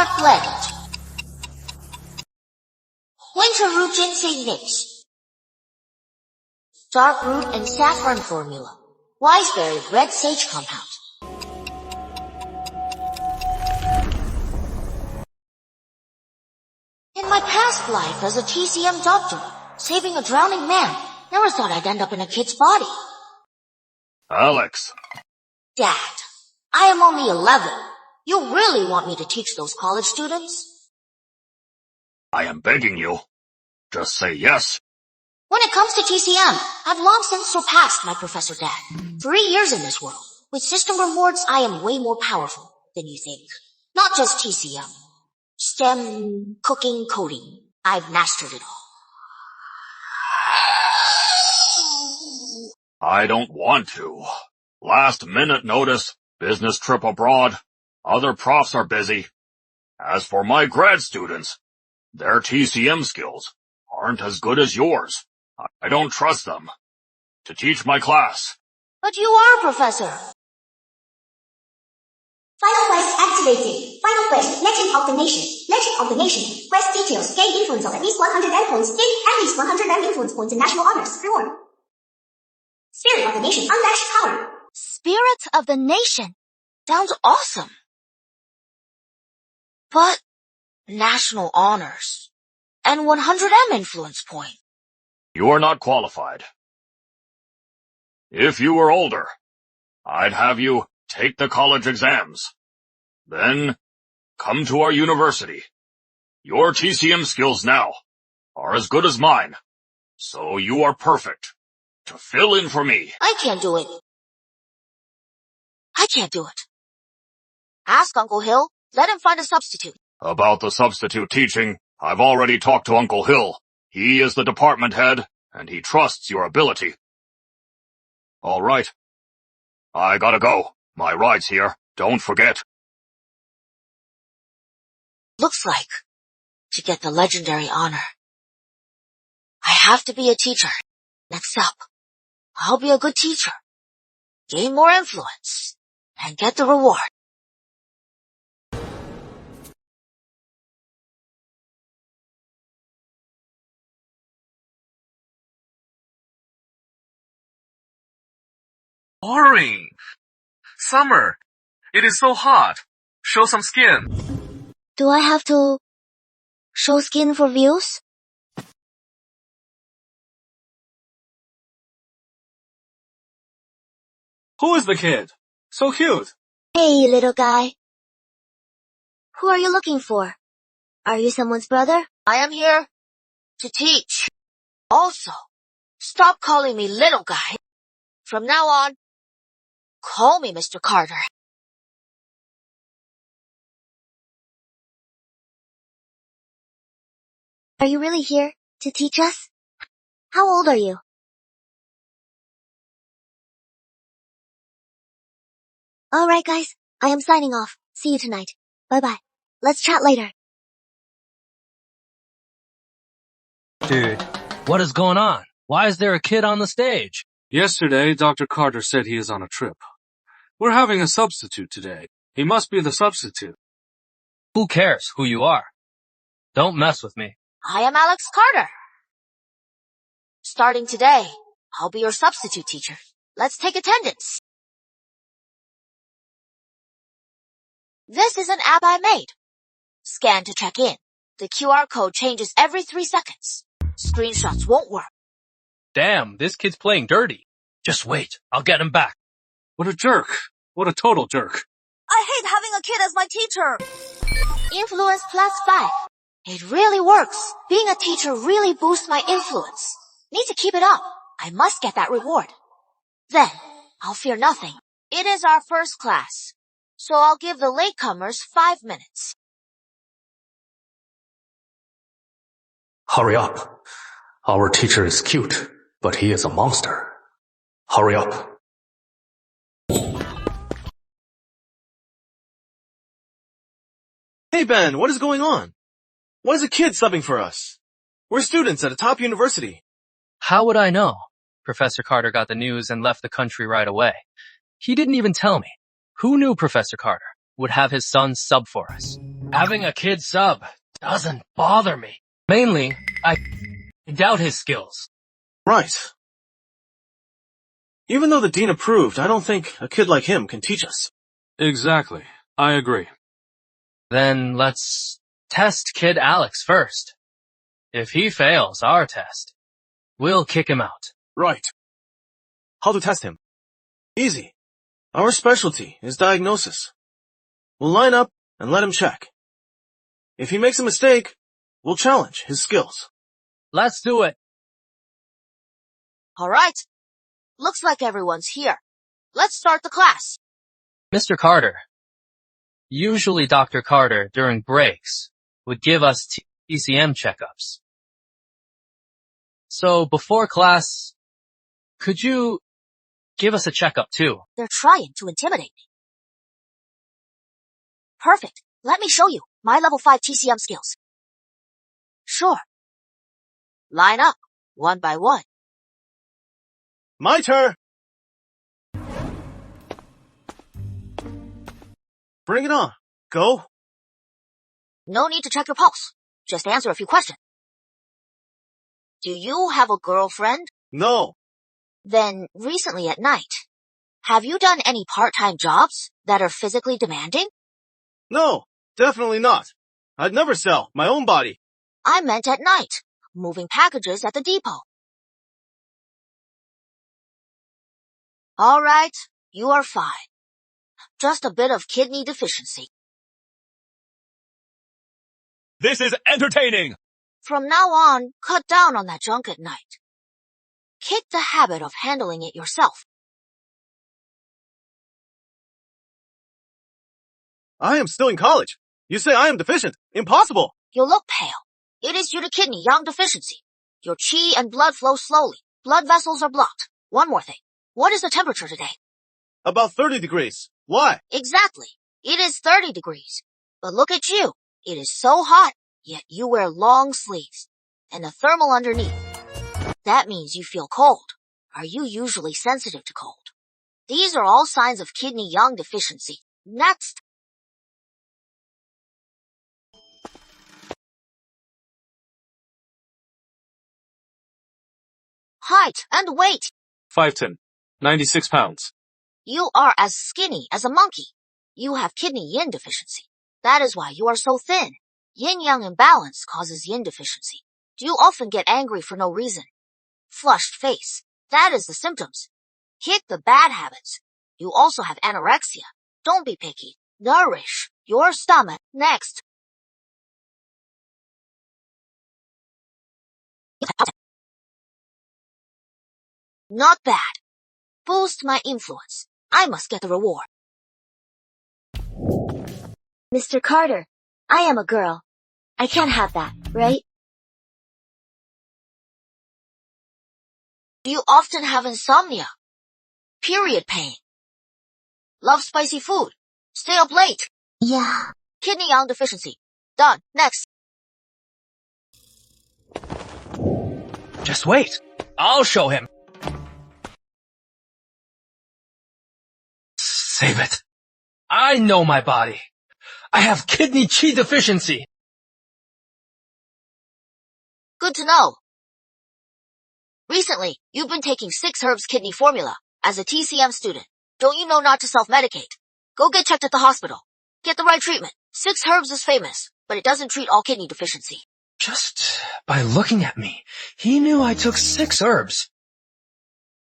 Dark Legend. Winter Root Ginseng Mix. Dark Root and Saffron Formula. Wiseberry Red Sage Compound. In my past life as a TCM doctor, saving a drowning man, never thought I'd end up in a kid's body. Alex. Dad, I am only 11. You really want me to teach those college students? I am begging you. Just say yes. When it comes to TCM, I've long since surpassed my Professor Dad. 3 years in this world. With system rewards, I am way more powerful than you think. Not just TCM. STEM, cooking, coding. I've mastered it all. I don't want to. Last minute notice, business trip abroad. Other profs are busy. As for my grad students, their TCM skills aren't as good as yours. I don't trust them to teach my class. But you are, Professor. Final quest activated. Final quest, Legend of the Nation. Legend of the Nation. Quest details. Gain influence of at least 100 endpoints. Gain at least 100 influence points and national honors. Reward. Spirit of the Nation. Unmatched power. Spirit of the Nation. Sounds awesome. But national honors and 100 influence point. You are not qualified. If you were older, I'd have you take the college exams. Then come to our university. Your TCM skills now are as good as mine, so you are perfect to fill in for me. I can't do it. I can't do it. Ask Uncle Hill. Let him find a substitute. About the substitute teaching, I've already talked to Uncle Hill. He is the department head, and he trusts your ability. All right. I gotta go. My ride's here. Don't forget. Looks like, to get the legendary honor, I have to be a teacher. Next up, I'll be a good teacher, gain more influence, and get the reward. Boring. Summer. It is so hot. Show some skin. Do I have to show skin for views? Who is the kid? So cute. Hey, little guy. Who are you looking for? Are you someone's brother? I am here to teach. Also, stop calling me little guy. From now on, call me Mr. Carter. Are you really here to teach us? How old are you? Alright guys, I am signing off. See you tonight. Bye bye. Let's chat later. Dude, what is going on? Why is there a kid on the stage? Yesterday, Dr. Carter said he is on a trip. We're having a substitute today. He must be the substitute. Who cares who you are? Don't mess with me. I am Alex Carter. Starting today, I'll be your substitute teacher. Let's take attendance. This is an app I made. Scan to check in. The QR code changes every 3 seconds. Screenshots won't work. Damn, this kid's playing dirty. Just wait, I'll get him back. What a jerk. What a total jerk. I hate having a kid as my teacher. Influence plus 5. It really works. Being a teacher really boosts my influence. Need to keep it up. I must get that reward. Then, I'll fear nothing. It is our first class, so I'll give the latecomers 5 minutes. Hurry up. Our teacher is cute, but he is a monster. Hurry up. Hey Ben, what is going on? Why is a kid subbing for us? We're students at a top university. How would I know? Professor Carter got the news and left the country right away. He didn't even tell me. Who knew Professor Carter would have his son sub for us? Having a kid sub doesn't bother me. Mainly, I doubt his skills. Right. Even though the dean approved, I don't think a kid like him can teach us. Exactly. I agree. Then let's test Kid Alex first. If he fails our test, we'll kick him out. Right. How to test him? Easy. Our specialty is diagnosis. We'll line up and let him check. If he makes a mistake, we'll challenge his skills. Let's do it. Alright. Looks like everyone's here. Let's start the class. Mr. Carter. Usually Dr. Carter, during breaks, would give us TCM checkups. So before class, could you give us a checkup too? They're trying to intimidate me. Perfect. Let me show you my level 5 TCM skills. Sure. Line up, one by one. My turn! Bring it on. Go. No need to check your pulse. Just answer a few questions. Do you have a girlfriend? No. Then recently at night, have you done any part-time jobs that are physically demanding? No, definitely not. I'd never sell my own body. I meant at night, moving packages at the depot. Alright, you are fine. Just a bit of kidney deficiency. This is entertaining! From now on, cut down on that junk at night. Kick the habit of handling it yourself. I am still in college. You say I am deficient. Impossible. You look pale. It is due to kidney yang deficiency. Your qi and blood flow slowly. Blood vessels are blocked. One more thing. What is the temperature today? About 30 degrees. Why? Exactly. It is 30 degrees. But look at you. It is so hot, yet you wear long sleeves and a thermal underneath. That means you feel cold. Are you usually sensitive to cold? These are all signs of kidney yang deficiency. Next. Height and weight. 5'10", 96 pounds. You are as skinny as a monkey. You have kidney yin deficiency. That is why you are so thin. Yin-yang imbalance causes yin deficiency. Do you often get angry for no reason? Flushed face. That is the symptoms. Kick the bad habits. You also have anorexia. Don't be picky. Nourish your stomach. Next. Not bad. Boost my influence. I must get the reward. Mr. Carter, I am a girl. I can't have that, right? Do you often have insomnia? Period pain? Love spicy food? Stay up late? Yeah. Kidney yang deficiency. Done. Next. Just wait. I'll show him. Save it. I know my body. I have kidney qi deficiency. Good to know. Recently, you've been taking 6 Herbs Kidney Formula as a TCM student. Don't you know not to self-medicate? Go get checked at the hospital. Get the right treatment. 6 Herbs is famous, but it doesn't treat all kidney deficiency. Just by looking at me, he knew I took 6 herbs.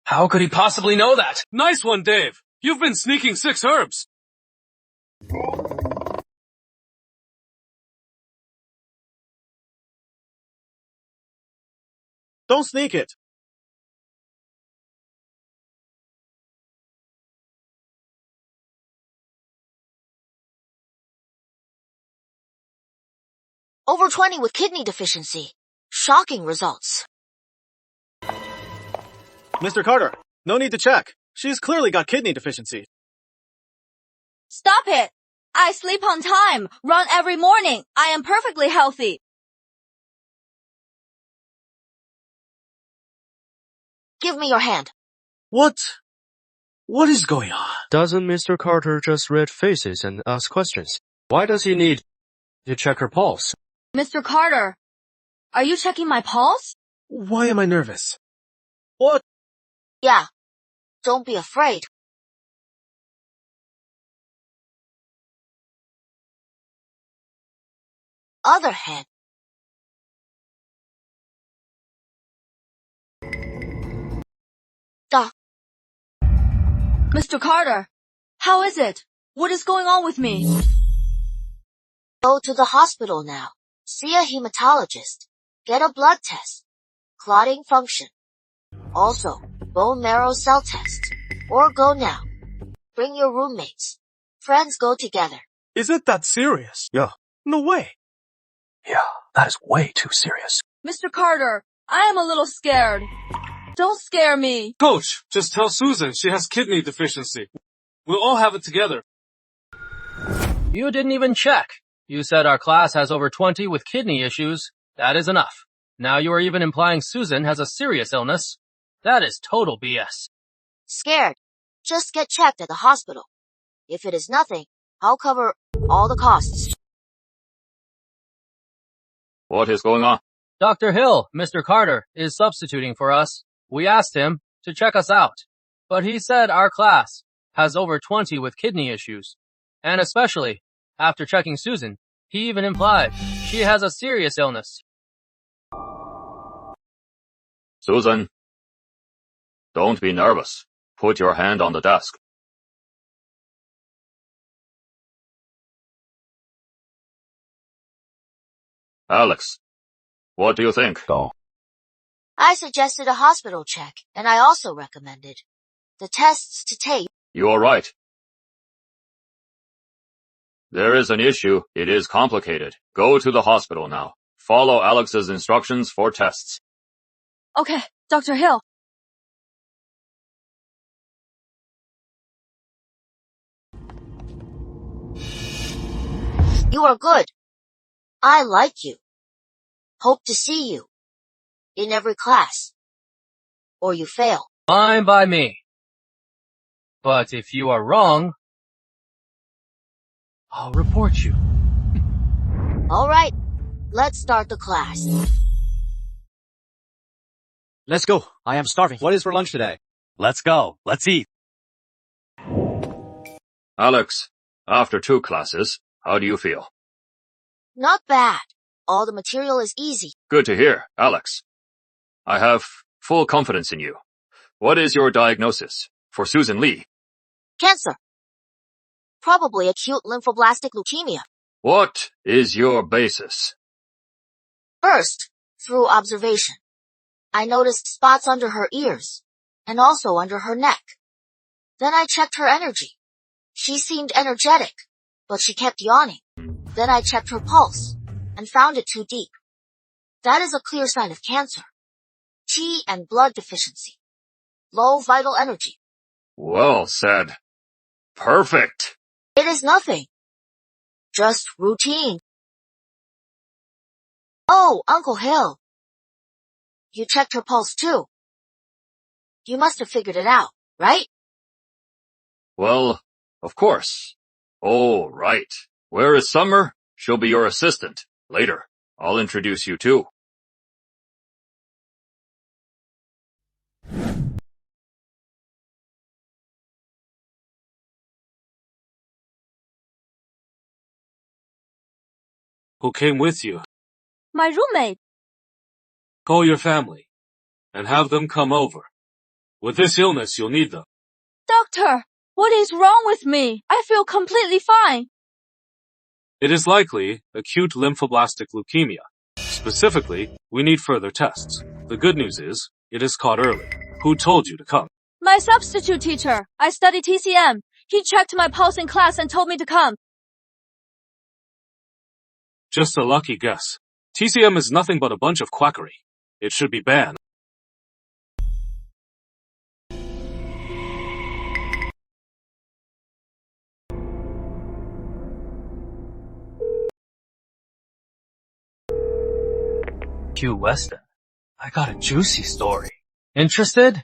How could he possibly know that? Nice one, Dave. You've been sneaking 6 herbs. Don't sneak it. Over 20 with kidney deficiency. Shocking results. Mr. Carter, no need to check. She's clearly got kidney deficiency. Stop it! I sleep on time, run every morning. I am perfectly healthy. Give me your hand. What is going on? Doesn't Mr. Carter just read faces and ask questions? Why does he need You check her pulse. Mr. Carter, are you checking my pulse? Why am I nervous? What? Yeah. Don't be afraid. Other hand. Mr. Carter, how is it? What is going on with me? Go to the hospital now. See a hematologist. Get a blood test. Clotting function. Also, bone marrow cell test. Or go now. Bring your roommates. Friends go together. Is it that serious? Yeah. No way. Yeah, that is way too serious. Mr. Carter, I am a little scared. Don't scare me. Coach, just tell Susan she has kidney deficiency. We'll all have it together. You didn't even check. You said our class has over 20 with kidney issues. That is enough. Now you are even implying Susan has a serious illness. That is total BS. Scared? Just get checked at the hospital. If it is nothing, I'll cover all the costs. What is going on? Dr. Hill, Mr. Carter, is substituting for us. We asked him to check us out, but he said our class has over 20 with kidney issues. And especially, after checking Susan, he even implied she has a serious illness. Susan, don't be nervous. Put your hand on the desk. Alex, what do you think? Go. I suggested a hospital check, and I also recommended the tests to take. You are right. There is an issue. It is complicated. Go to the hospital now. Follow Alex's instructions for tests. Okay, Dr. Hill. You are good. I like you. Hope to see you. In every class. Or you fail. Fine by me. But if you are wrong, I'll report you. Alright, let's start the class. Let's go. I am starving. What is for lunch today? Let's go. Let's eat. Alex, after 2 classes, how do you feel? Not bad. All the material is easy. Good to hear, Alex. I have full confidence in you. What is your diagnosis for Susan Lee? Cancer. Probably acute lymphoblastic leukemia. What is your basis? First, through observation. I noticed spots under her ears, and also under her neck. Then I checked her energy. She seemed energetic, but she kept yawning. Then I checked her pulse, and found it too deep. That is a clear sign of cancer. Qi and blood deficiency. Low vital energy. Well said. Perfect. It is nothing. Just routine. Oh, Uncle Hill. You checked her pulse too. You must have figured it out, right? Well, of course. Oh, right. Where is Summer? She'll be your assistant. Later, I'll introduce you too. Who came with you? My roommate. Call your family and have them come over. With this illness, you'll need them. Doctor, what is wrong with me? I feel completely fine. It is likely acute lymphoblastic leukemia. Specifically, we need further tests. The good news is, it is caught early. Who told you to come? My substitute teacher. I study TCM. He checked my pulse in class and told me to come. Just a lucky guess. TCM is nothing but a bunch of quackery. It should be banned. Hugh Weston, I got a juicy story. Interested?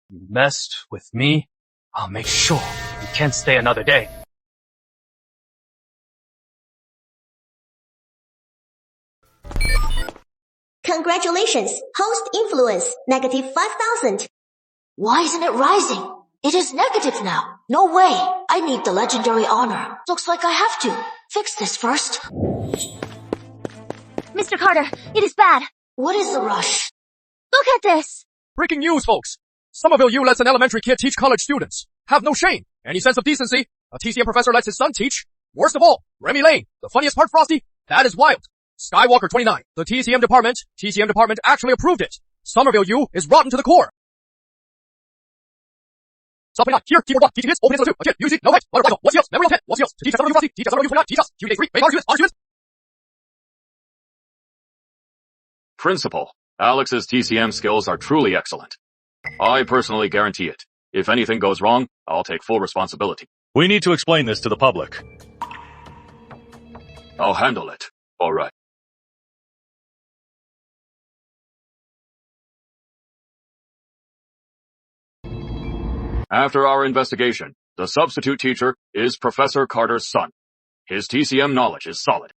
You messed with me, I'll make sure you can't stay another day. Congratulations, host influence, negative 5,000. Why isn't it rising? It is negative now. No way. I need the legendary honor. Looks like I have to. Fix this first. Mr. Carter, it is bad. What is the rush? Look at this. Breaking news, folks. Somerville U lets an elementary kid teach college students. Have no shame. Any sense of decency. A TCM professor lets his son teach. Worst of all, Remy Lane. The funniest part, Frosty? That is wild. Skywalker 29. The TCM department actually approved it. Somerville U is rotten to the core. Stop it not. Here, keyboard 1, teaching hits, open hits 2, a kid, UC, no wait, letter rifle, what's heals, memory 10, what's heals, teach SMU Frosty, teach SMU 29, teach us, QD 3, radar units, honor students. Principal, Alex's TCM skills are truly excellent. I personally guarantee it. If anything goes wrong, I'll take full responsibility. We need to explain this to the public. I'll handle it. All right. After our investigation, the substitute teacher is Professor Carter's son. His TCM knowledge is solid.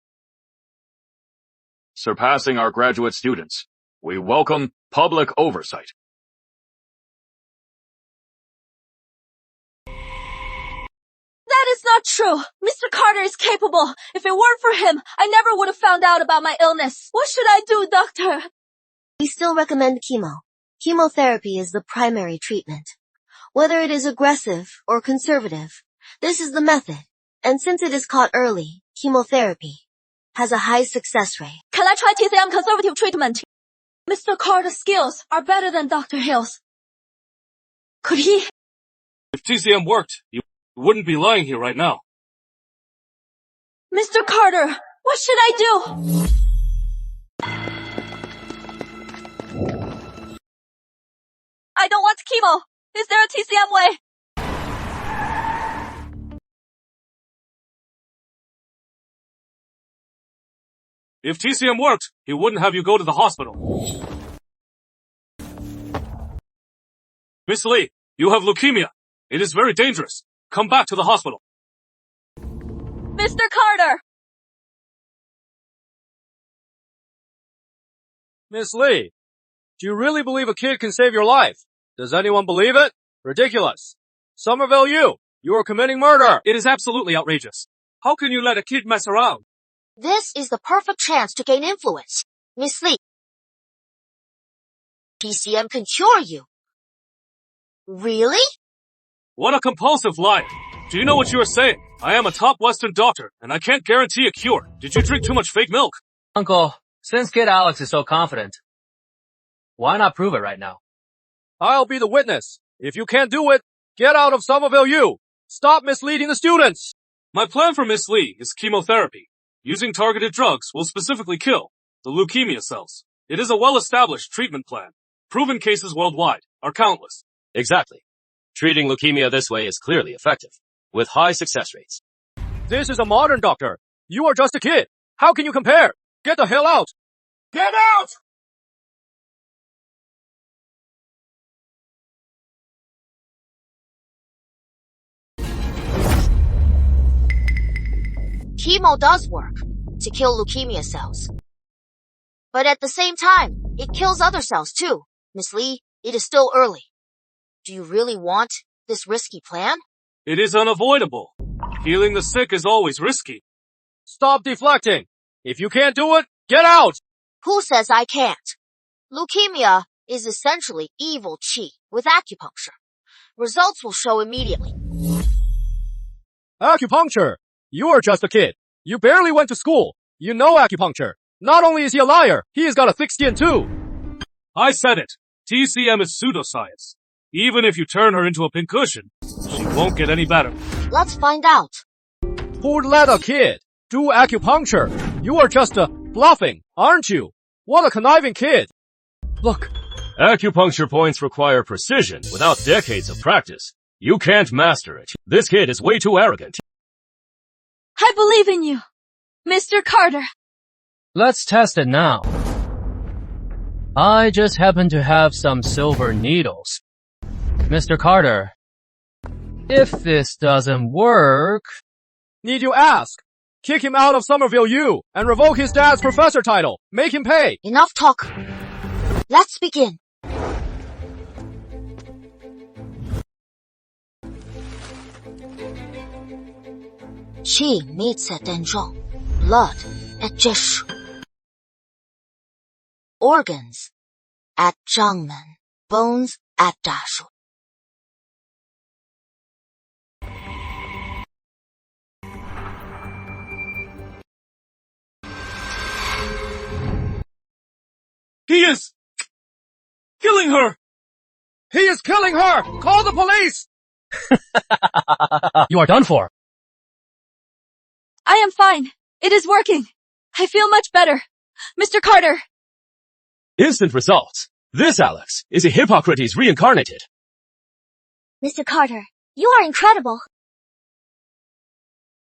Surpassing our graduate students, we welcome public oversight. That is not true. Mr. Carter is capable. If it weren't for him, I never would have found out about my illness. What should I do, doctor? We still recommend chemo. Chemotherapy is the primary treatment. Whether it is aggressive or conservative, this is the method. And since it is caught early, chemotherapy has a high success rate. Can I try TCM conservative treatment? Mr. Carter's skills are better than Dr. Hill's. Could he? If TCM worked, you wouldn't be lying here right now. Mr. Carter, what should I do? I don't want chemo. Is there a TCM way? If TCM worked, he wouldn't have you go to the hospital. Miss Lee, you have leukemia. It is very dangerous. Come back to the hospital. Mr. Carter! Miss Lee, do you really believe a kid can save your life? Does anyone believe it? Ridiculous. Somerville U, you are committing murder. It is absolutely outrageous. How can you let a kid mess around? This is the perfect chance to gain influence. Miss Lee, TCM can cure you. Really? What a compulsive liar. Do you know what you are saying? I am a top Western doctor, and I can't guarantee a cure. Did you drink too much fake milk? Uncle, since Kid Alex is so confident, why not prove it right now? I'll be the witness. If you can't do it, get out of Somerville U. Stop misleading the students. My plan for Miss Lee is chemotherapy. Using targeted drugs will specifically kill the leukemia cells. It is a well-established treatment plan. Proven cases worldwide are countless. Exactly. Treating leukemia this way is clearly effective, with high success rates. This is a modern doctor. You are just a kid. How can you compare? Get the hell out. Get out! Chemo does work to kill leukemia cells. But at the same time, it kills other cells too. Miss Lee, it is still early. Do you really want this risky plan? It is unavoidable. Healing the sick is always risky. Stop deflecting. If you can't do it, get out! Who says I can't? Leukemia is essentially evil qi with acupuncture. Results will show immediately. Acupuncture? You are just a kid. You barely went to school. You know acupuncture. Not only is he a liar, he has got a thick skin too. I said it. TCM is pseudoscience. Even if you turn her into a pincushion, she won't get any better. Let's find out. Who'd let a kid do acupuncture? You are just bluffing, aren't you? What a conniving kid. Look, acupuncture points require precision without decades of practice. You can't master it. This kid is way too arrogant. I believe in you, Mr. Carter. Let's test it now. I just happen to have some silver needles. Mr. Carter, if this doesn't work... Need you ask? Kick him out of Somerville U and revoke his dad's professor title. Make him pay. Enough talk. Let's begin. Qi meets at Denzhong. Blood at Jeshu. Organs at Zhangmen. Bones at Dashu. He is killing her! He is killing her! Call the police! You are done for. I am fine. It is working. I feel much better. Mr. Carter! Instant results. This, Alex, is a Hippocrates reincarnated. Mr. Carter, you are incredible.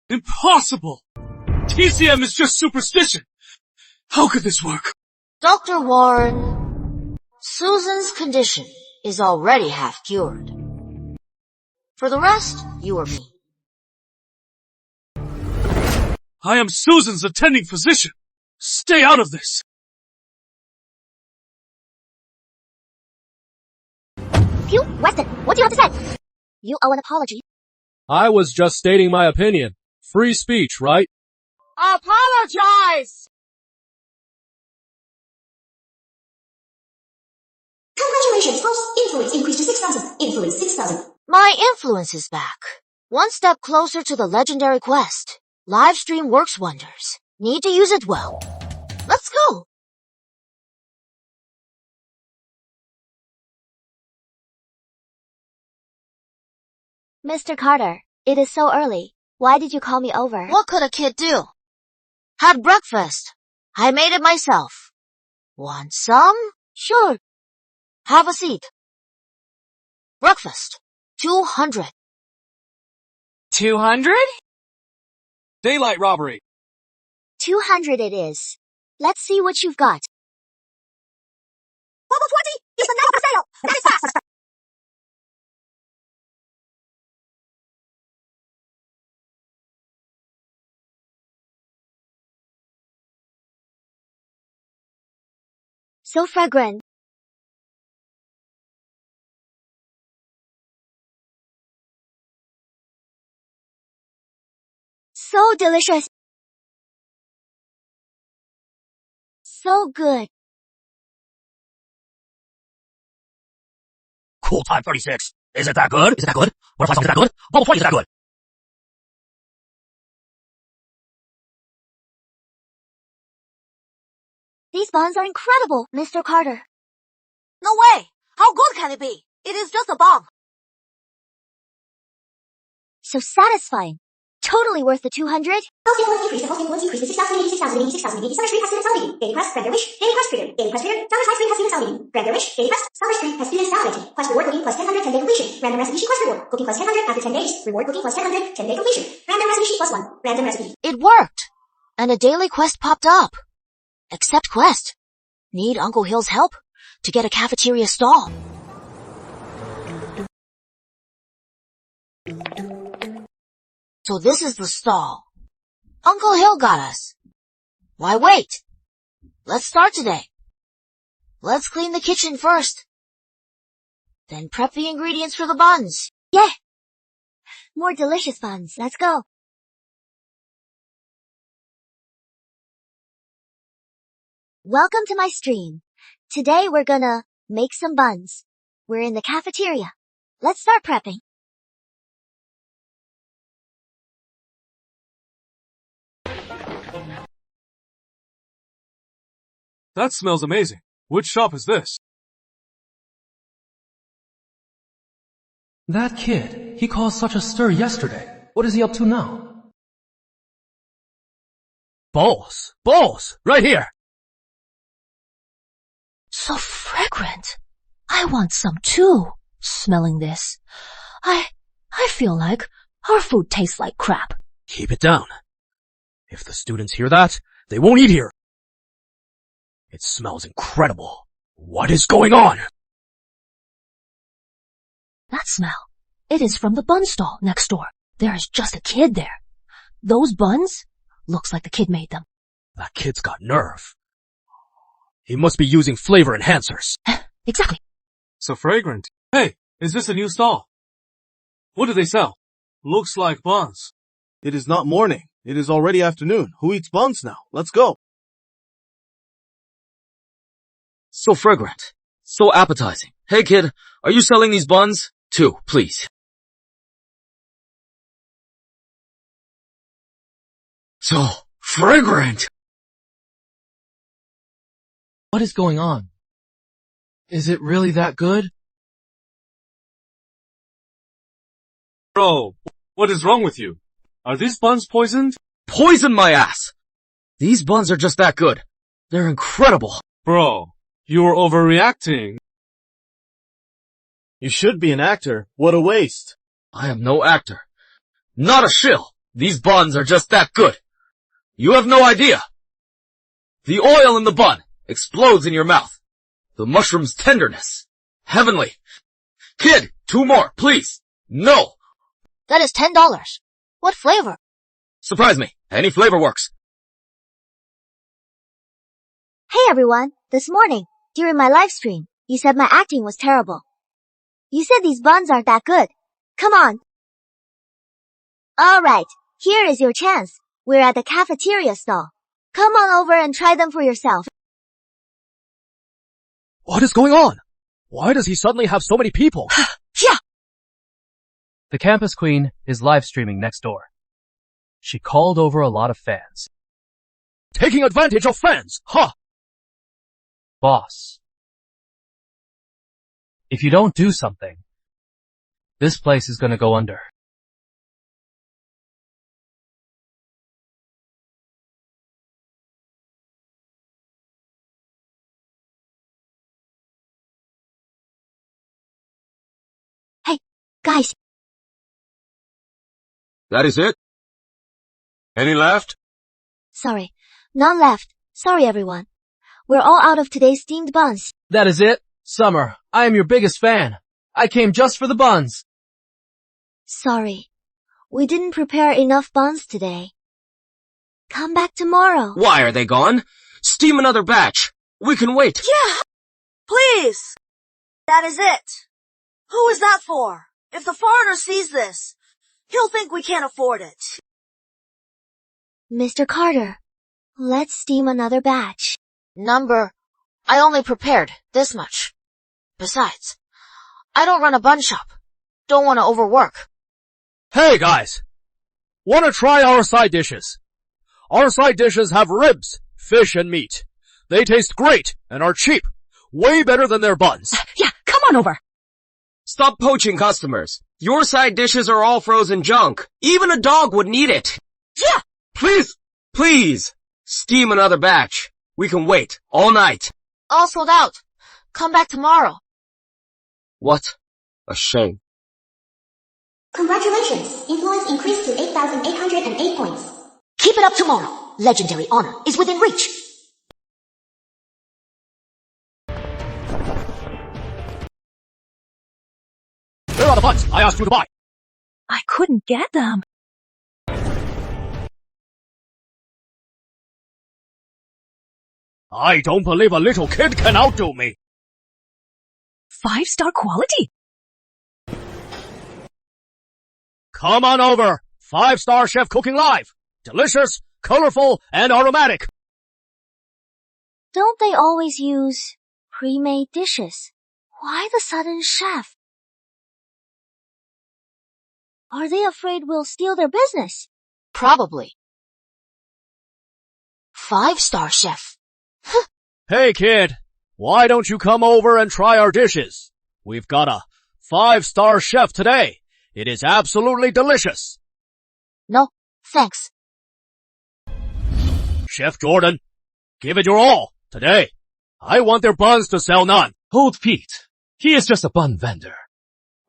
Impossible! TCM is just superstition. How could this work? Dr. Warren, Susan's condition is already half cured. For the rest, you or me. I am Susan's attending physician. Stay out of this. Phew, Weston, what do you have to say? You owe an apology. I was just stating my opinion. Free speech, right? Apologize! Congratulations, folks. Influence increased to 6,000. Influence 6,000. My influence is back. One step closer to the legendary quest. Livestream works wonders. Need to use it well. Let's go! Mr. Carter, it is so early. Why did you call me over? What could a kid do? Had breakfast. I made it myself. Want some? Sure. Have a seat. Breakfast. 200. 200? Daylight robbery. 200 it is. Let's see what you've got. Level 20 is the now for sale. That is fast. So fragrant. So delicious. So good. Cool Time 36. Is it that good? Is it that good? Butterfly song, is it that good? Bubble 20, is it that good? These buns are incredible, Mr. Carter. No way! How good can it be? It is just a bomb. So satisfying. Totally worth the 200. Host influence increased to 6,000, 6,000, Summer Street has student sound meeting. Daily quest, grant their wish. Daily quest trigger. Daily quest trigger. Summer High Street has student sound meeting. Grant their wish. Daily quest. Summer Street has student sound meeting. Quest reward cooking plus 1000, 10 day completion. Random recipe quest reward. Cooking plus 1000 after 10 days. Reward cooking plus 1000, 10 day completion. Random recipe plus 1. Random recipe. It worked. And a daily quest popped up. Accept quest. Need Uncle Hill's help to get a cafeteria stall. So this is the stall. Uncle Hill got us. Why wait? Let's start today. Let's clean the kitchen first. Then prep the ingredients for the buns. Yeah. More delicious buns. Let's go. Welcome to my stream. Today we're gonna make some buns. We're in the cafeteria. Let's start prepping. That smells amazing. Which shop is this? That kid, he caused such a stir yesterday. What is he up to now? Balls! Balls! Right here! So fragrant. I want some too. Smelling this. I feel like our food tastes like crap. Keep it down. If the students hear that, they won't eat here. It smells incredible. What is going on? That smell. It is from the bun stall next door. There is just a kid there. Those buns Looks like the kid made them. That kid's got nerve. He must be using flavor enhancers. Exactly. So fragrant. Hey, is this a new stall? What do they sell? Looks like buns. It is not morning. It is already afternoon. Who eats buns now? Let's go. So fragrant. So appetizing. Hey kid, are you selling these buns? 2, please. So fragrant. What is going on? Is it really that good? Bro, what is wrong with you? Are these buns poisoned? Poison my ass! These buns are just that good. They're incredible. Bro, you're overreacting. You should be an actor. What a waste. I am no actor. Not a shill. These buns are just that good. You have no idea. The oil in the bun explodes in your mouth. The mushroom's tenderness. Heavenly. Kid, 2 more, please. No. That is $10. What flavor? Surprise me. Any flavor works. Hey everyone, this morning, during my live stream, you said my acting was terrible. You said these buns aren't that good. Come on. Alright, here is your chance. We're at the cafeteria stall. Come on over and try them for yourself. What is going on? Why does he suddenly have so many people? Yeah. The campus queen is live streaming next door. She called over a lot of fans. Taking advantage of fans, huh? Boss, if you don't do something, this place is gonna go under. Hey, guys. That is it? Any left? Sorry, none left. Sorry everyone. We're all out of today's steamed buns. That is it? Summer, I am your biggest fan. I came just for the buns. Sorry, we didn't prepare enough buns today. Come back tomorrow. Why are they gone? Steam another batch. We can wait. Yeah! Please! That is it. Who is that for? If the foreigner sees this, he'll think we can't afford it. Mr. Carter, let's steam another batch. I only prepared this much. Besides, I don't run a bun shop. Don't want to overwork. Hey guys! Wanna try our side dishes? Our side dishes have ribs, fish and meat. They taste great and are cheap. Way better than their buns. Yeah, come on over. Stop poaching customers. Your side dishes are all frozen junk. Even a dog would need it. Yeah! Please, steam another batch. We can wait all night. All sold out. Come back tomorrow. What a shame. Congratulations, influence increased to 8,808 points. Keep it up tomorrow. Legendary honor is within reach. Where are the buns I asked you to buy? I couldn't get them. I don't believe a little kid can outdo me. 5-star quality? Come on over. 5-star chef cooking live. Delicious, colorful, and aromatic. Don't they always use pre-made dishes? Why the sudden chef? Are they afraid we'll steal their business? Probably. 5-star chef. Hey kid, why don't you come over and try our dishes? We've got a 5-star chef today. It is absolutely delicious. No, thanks. Chef Jordan, give it your all today. I want their buns to sell none. Hold Pete. He is just a bun vendor.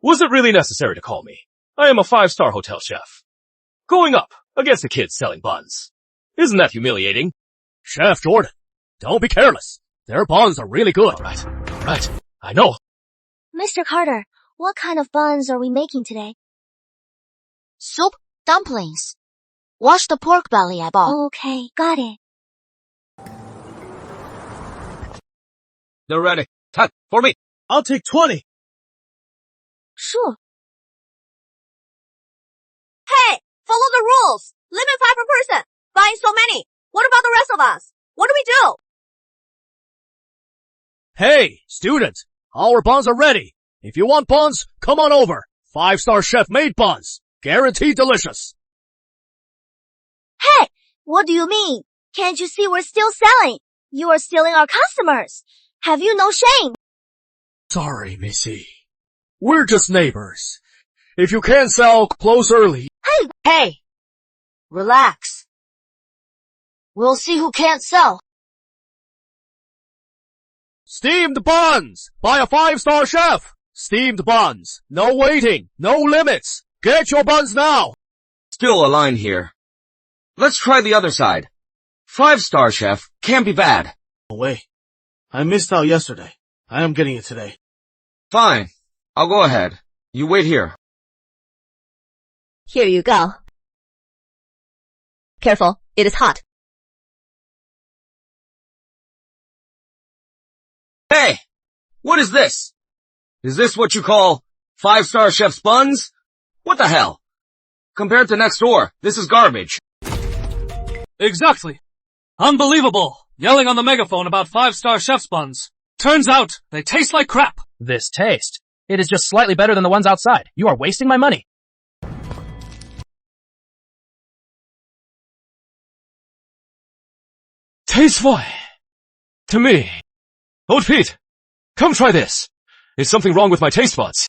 Was it really necessary to call me? I am a 5-star hotel chef. Going up against a kid selling buns. Isn't that humiliating? Chef Jordan, don't be careless. Their buns are really good. All right. I know. Mr. Carter, what kind of buns are we making today? Soup, dumplings. Wash the pork belly I bought. Okay, got it. They're ready. 10 for me. I'll take 20. Sure. Hey, follow the rules. Limit 5 per person. Buying so many. What about the rest of us? What do we do? Hey, students, our buns are ready. If you want buns, come on over. 5-star chef made buns. Guaranteed delicious. Hey, what do you mean? Can't you see we're still selling? You are stealing our customers. Have you no shame? Sorry, Missy. We're just neighbors. If you can't sell, close early. Hey! Relax. We'll see who can't sell. Steamed buns! By a 5-star chef! Steamed buns. No waiting. No limits. Get your buns now! Still a line here. Let's try the other side. 5-star chef can't be bad. No way. I missed out yesterday. I am getting it today. Fine. I'll go ahead. You wait here. Here you go. Careful, it is hot. Hey! What is this? Is this what you call 5-star chef's buns? What the hell? Compared to next door, this is garbage. Exactly. Unbelievable. Yelling on the megaphone about 5-star chef's buns. Turns out, they taste like crap. This taste. It is just slightly better than the ones outside. You are wasting my money. Tastes fine. To me. Old Pete, come try this. Is something wrong with my taste buds?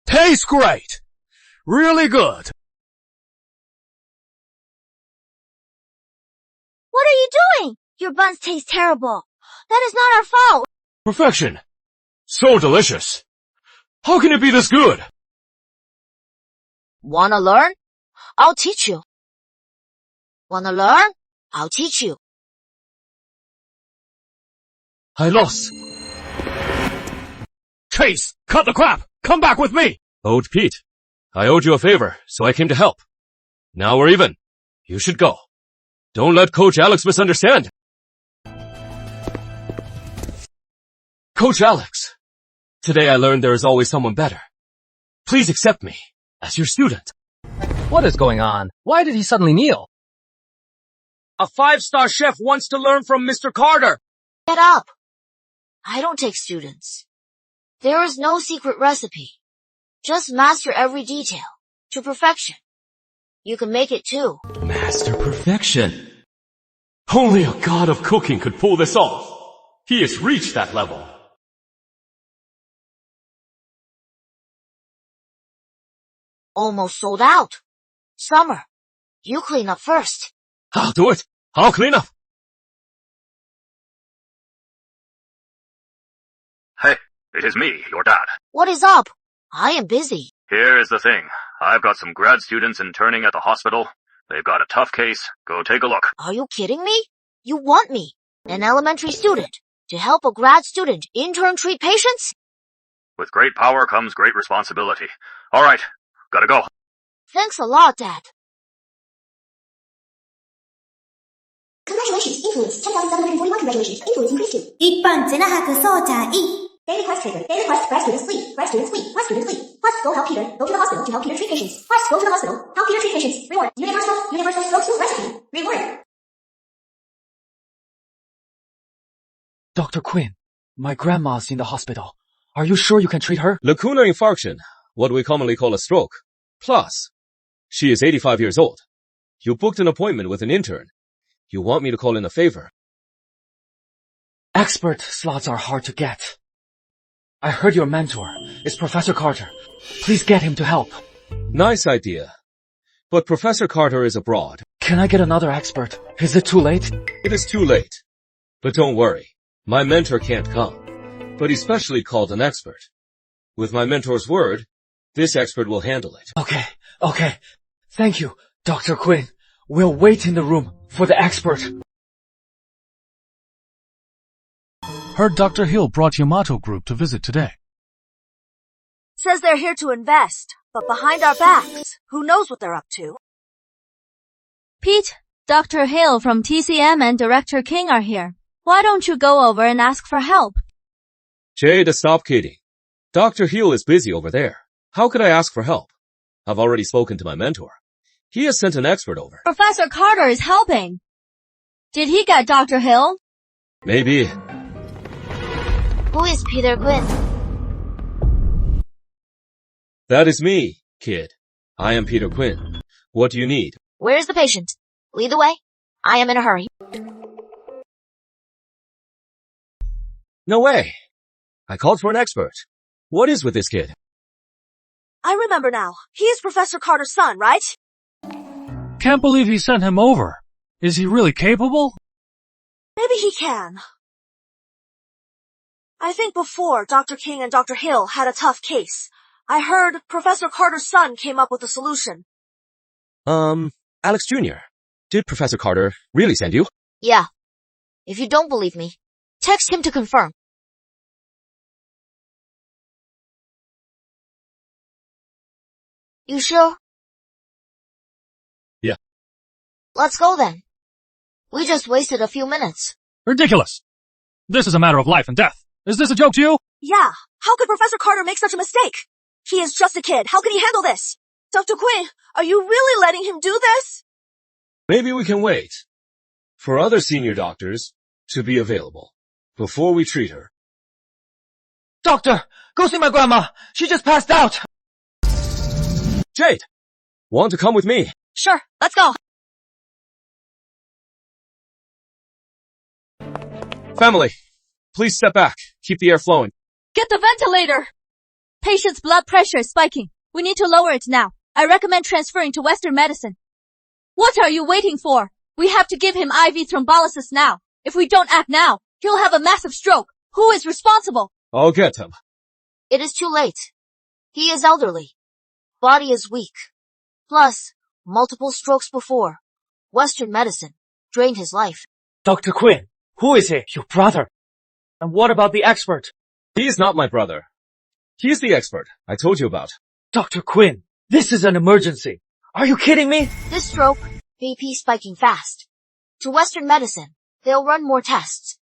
Tastes great. Really good. What are you doing? Your buns taste terrible. That is not our fault. Perfection. So delicious. How can it be this good? Wanna learn? I'll teach you. Wanna learn? I'll teach you. I lost. Chase, cut the crap. Come back with me. Old Pete, I owed you a favor, so I came to help. Now we're even. You should go. Don't let Coach Alex misunderstand. Coach Alex, today I learned there is always someone better. Please accept me as your student. What is going on? Why did he suddenly kneel? A 5-star chef wants to learn from Mr. Carter. Get up. I don't take students. There is no secret recipe. Just master every detail to perfection. You can make it too. Master perfection. Only a god of cooking could pull this off. He has reached that level. Almost sold out. Summer, you clean up first. I'll do it. I'll clean up. Hey, it is me, your dad. What is up? I am busy. Here is the thing. I've got some grad students interning at the hospital. They've got a tough case. Go take a look. Are you kidding me? You want me, an elementary student, to help a grad student intern treat patients? With great power comes great responsibility. All right, gotta go. Thanks a lot, Dad. Congratulations, influence. 10,741 congratulations. Influence increased to. 一本真的还可少加一. Daily quest trigger. Daily quest. Grad students sleep. Grad students sleep. Grad students sleep. Quest. Go help Peter. Go to the hospital to help Peter treat patients. Quest. Go to the hospital. Help Peter treat patients. Reward. Universal stroke soup recipe. Reward. Dr. Quinn, my grandma's in the hospital. Are you sure you can treat her? Lacunar infarction, what we commonly call a stroke. Plus, she is 85 years old. You booked an appointment with an intern. You want me to call in a favor. Expert slots are hard to get. I heard your mentor is Professor Carter. Please get him to help. Nice idea. But Professor Carter is abroad. Can I get another expert? Is it too late? It is too late. But don't worry. My mentor can't come. But he specially called an expert. With my mentor's word, this expert will handle it. Okay. Thank you, Dr. Quinn. We'll wait in the room for the expert. Heard Dr. Hill brought Yamato Group to visit today. Says they're here to invest, but behind our backs, who knows what they're up to? Pete, Dr. Hale from TCM and Director King are here. Why don't you go over and ask for help? Jade, stop kidding. Dr. Hill is busy over there. How could I ask for help? I've already spoken to my mentor. He has sent an expert over. Professor Carter is helping. Did he get Dr. Hill? Maybe. Who is Peter Quinn? That is me, kid. I am Peter Quinn. What do you need? Where is the patient? Lead the way. I am in a hurry. No way. I called for an expert. What is with this kid? I remember now. He is Professor Carter's son, right? Can't believe he sent him over. Is he really capable? Maybe he can. I think before Dr. King and Dr. Hill had a tough case. I heard Professor Carter's son came up with a solution. Alex Jr., did Professor Carter really send you? Yeah. If you don't believe me, text him to confirm. You sure? Yeah. Let's go then. We just wasted a few minutes. Ridiculous. This is a matter of life and death. Is this a joke to you? Yeah. How could Professor Carter make such a mistake? He is just a kid. How can he handle this? Dr. Quinn, are you really letting him do this? Maybe we can wait for other senior doctors to be available before we treat her. Doctor, go see my grandma. She just passed out. Jade, want to come with me? Sure, let's go. Family, please step back. Keep the air flowing. Get the ventilator! Patient's blood pressure is spiking. We need to lower it now. I recommend transferring to Western medicine. What are you waiting for? We have to give him IV thrombolysis now. If we don't act now, he'll have a massive stroke. Who is responsible? I'll get him. It is too late. He is elderly. Body is weak. Plus, multiple strokes before. Western medicine drained his life. Dr. Quinn, who is he? Your brother. And what about the expert? He's not my brother. He's the expert I told you about. Dr. Quinn, this is an emergency. Are you kidding me? This stroke, BP spiking fast. To Western medicine, they'll run more tests.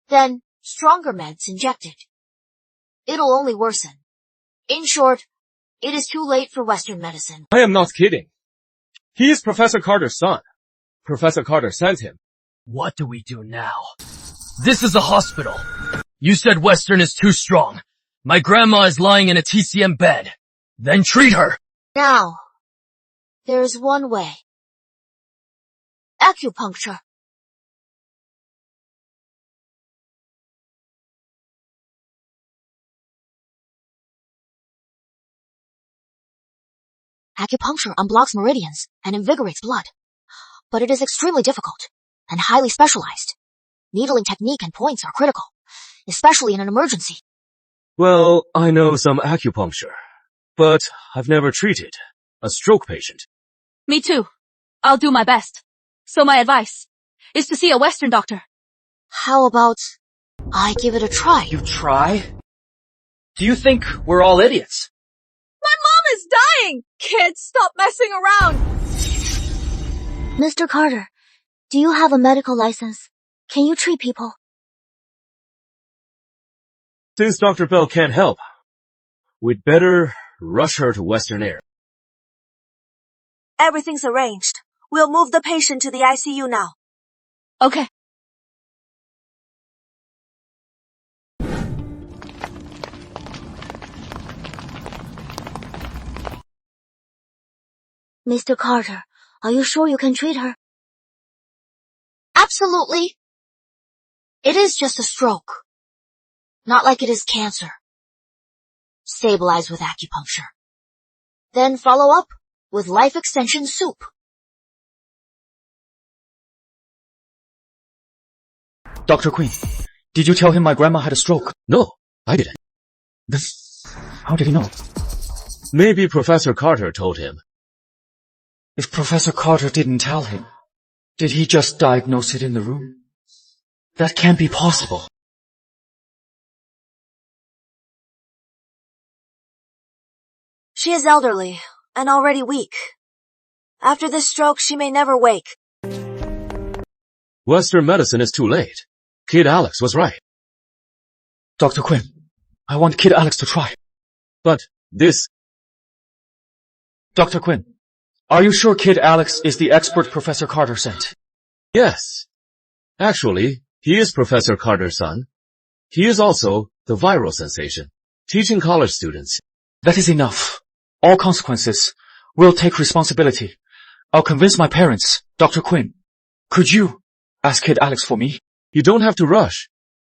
Then, stronger meds injected. It'll only worsen. In short, it is too late for Western medicine. I am not kidding. He is Professor Carter's son. Professor Carter sent him. What do we do now? This is a hospital. You said Western is too strong. My grandma is lying in a TCM bed. Then treat her. Now, there is one way. Acupuncture. Acupuncture unblocks meridians and invigorates blood. But it is extremely difficult and highly specialized. Needling technique and points are critical, especially in an emergency. Well, I know some acupuncture, but I've never treated a stroke patient. Me too. I'll do my best. So my advice is to see a Western doctor. How about I give it a try? You try? Do you think we're all idiots? My mom is dying! Kids, stop messing around! Mr. Carter, do you have a medical license? Can you treat people? Since Dr. Bell can't help, we'd better rush her to Western Air. Everything's arranged. We'll move the patient to the ICU now. Okay. Mr. Carter, are you sure you can treat her? Absolutely. It is just a stroke. Not like it is cancer. Stabilize with acupuncture. Then follow up with life extension soup. Dr. Quinn, did you tell him my grandma had a stroke? No, I didn't. Then, how did he know? Maybe Professor Carter told him. If Professor Carter didn't tell him, did he just diagnose it in the room? That can't be possible. She is elderly and already weak. After this stroke, she may never wake. Western medicine is too late. Kid Alex was right. Dr. Quinn, I want Kid Alex to try. But this... Dr. Quinn, are you sure Kid Alex is the expert Professor Carter sent? Yes. Actually, he is Professor Carter's son. He is also the viral sensation, teaching college students. That is enough. All consequences. We'll take responsibility. I'll convince my parents. Dr. Quinn, could you ask Kid Alex for me? You don't have to rush.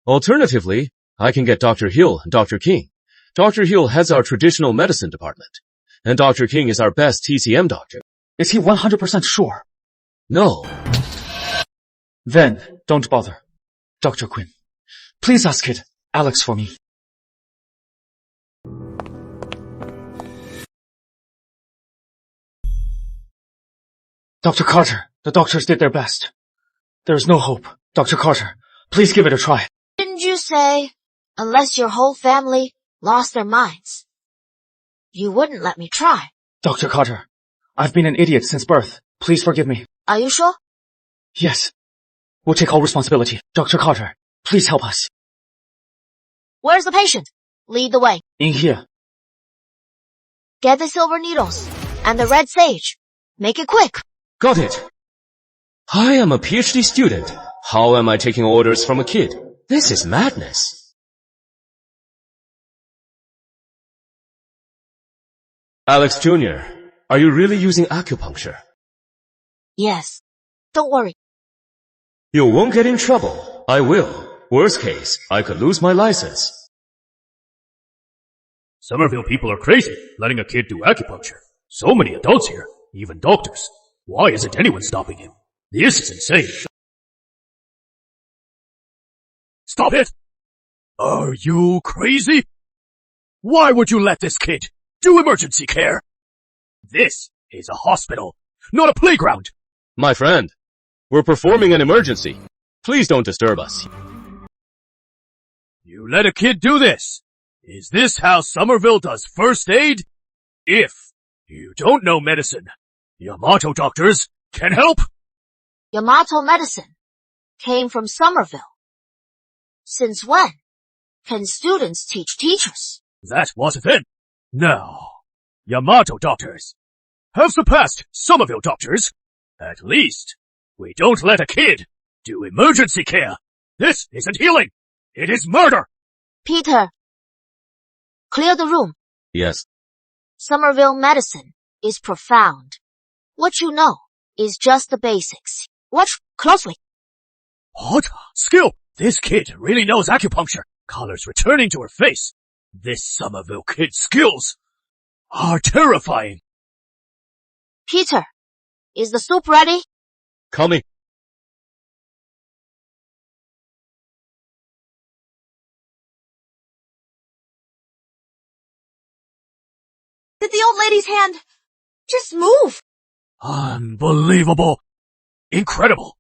Alternatively, I can get Dr. Hill and Dr. King. Dr. Hill heads our traditional medicine department, and Dr. King is our best TCM doctor. Is he 100% sure? No. Then, don't bother. Dr. Quinn, please ask Kid Alex for me. Dr. Carter, the doctors did their best. There is no hope. Dr. Carter, please give it a try. Didn't you say, unless your whole family lost their minds, you wouldn't let me try? Dr. Carter, I've been an idiot since birth. Please forgive me. Are you sure? Yes. We'll take all responsibility. Dr. Carter, please help us. Where's the patient? Lead the way. In here. Get the silver needles and the red sage. Make it quick. Got it. I am a PhD student. How am I taking orders from a kid? This is madness. Alex Jr., are you really using acupuncture? Yes. Don't worry. You won't get in trouble. I will. Worst case, I could lose my license. Somerville people are crazy, letting a kid do acupuncture. So many adults here, even doctors. Why isn't anyone stopping him? This is insane. Stop it! Are you crazy? Why would you let this kid do emergency care? This is a hospital, not a playground. My friend, we're performing an emergency. Please don't disturb us. You let a kid do this? Is this how Somerville does first aid? If you don't know medicine, Yamato doctors can help. Yamato medicine came from Somerville. Since when can students teach teachers? That was then. Now, Yamato doctors have surpassed Somerville doctors. At least, we don't let a kid do emergency care. This isn't healing. It is murder. Peter, clear the room. Yes. Somerville medicine is profound. What you know is just the basics. Watch closely. What? Skill! This kid really knows acupuncture. Colors returning to her face. This Somerville kid's skills are terrifying. Peter, is the soup ready? Coming. Did the old lady's hand just move? Unbelievable. Incredible.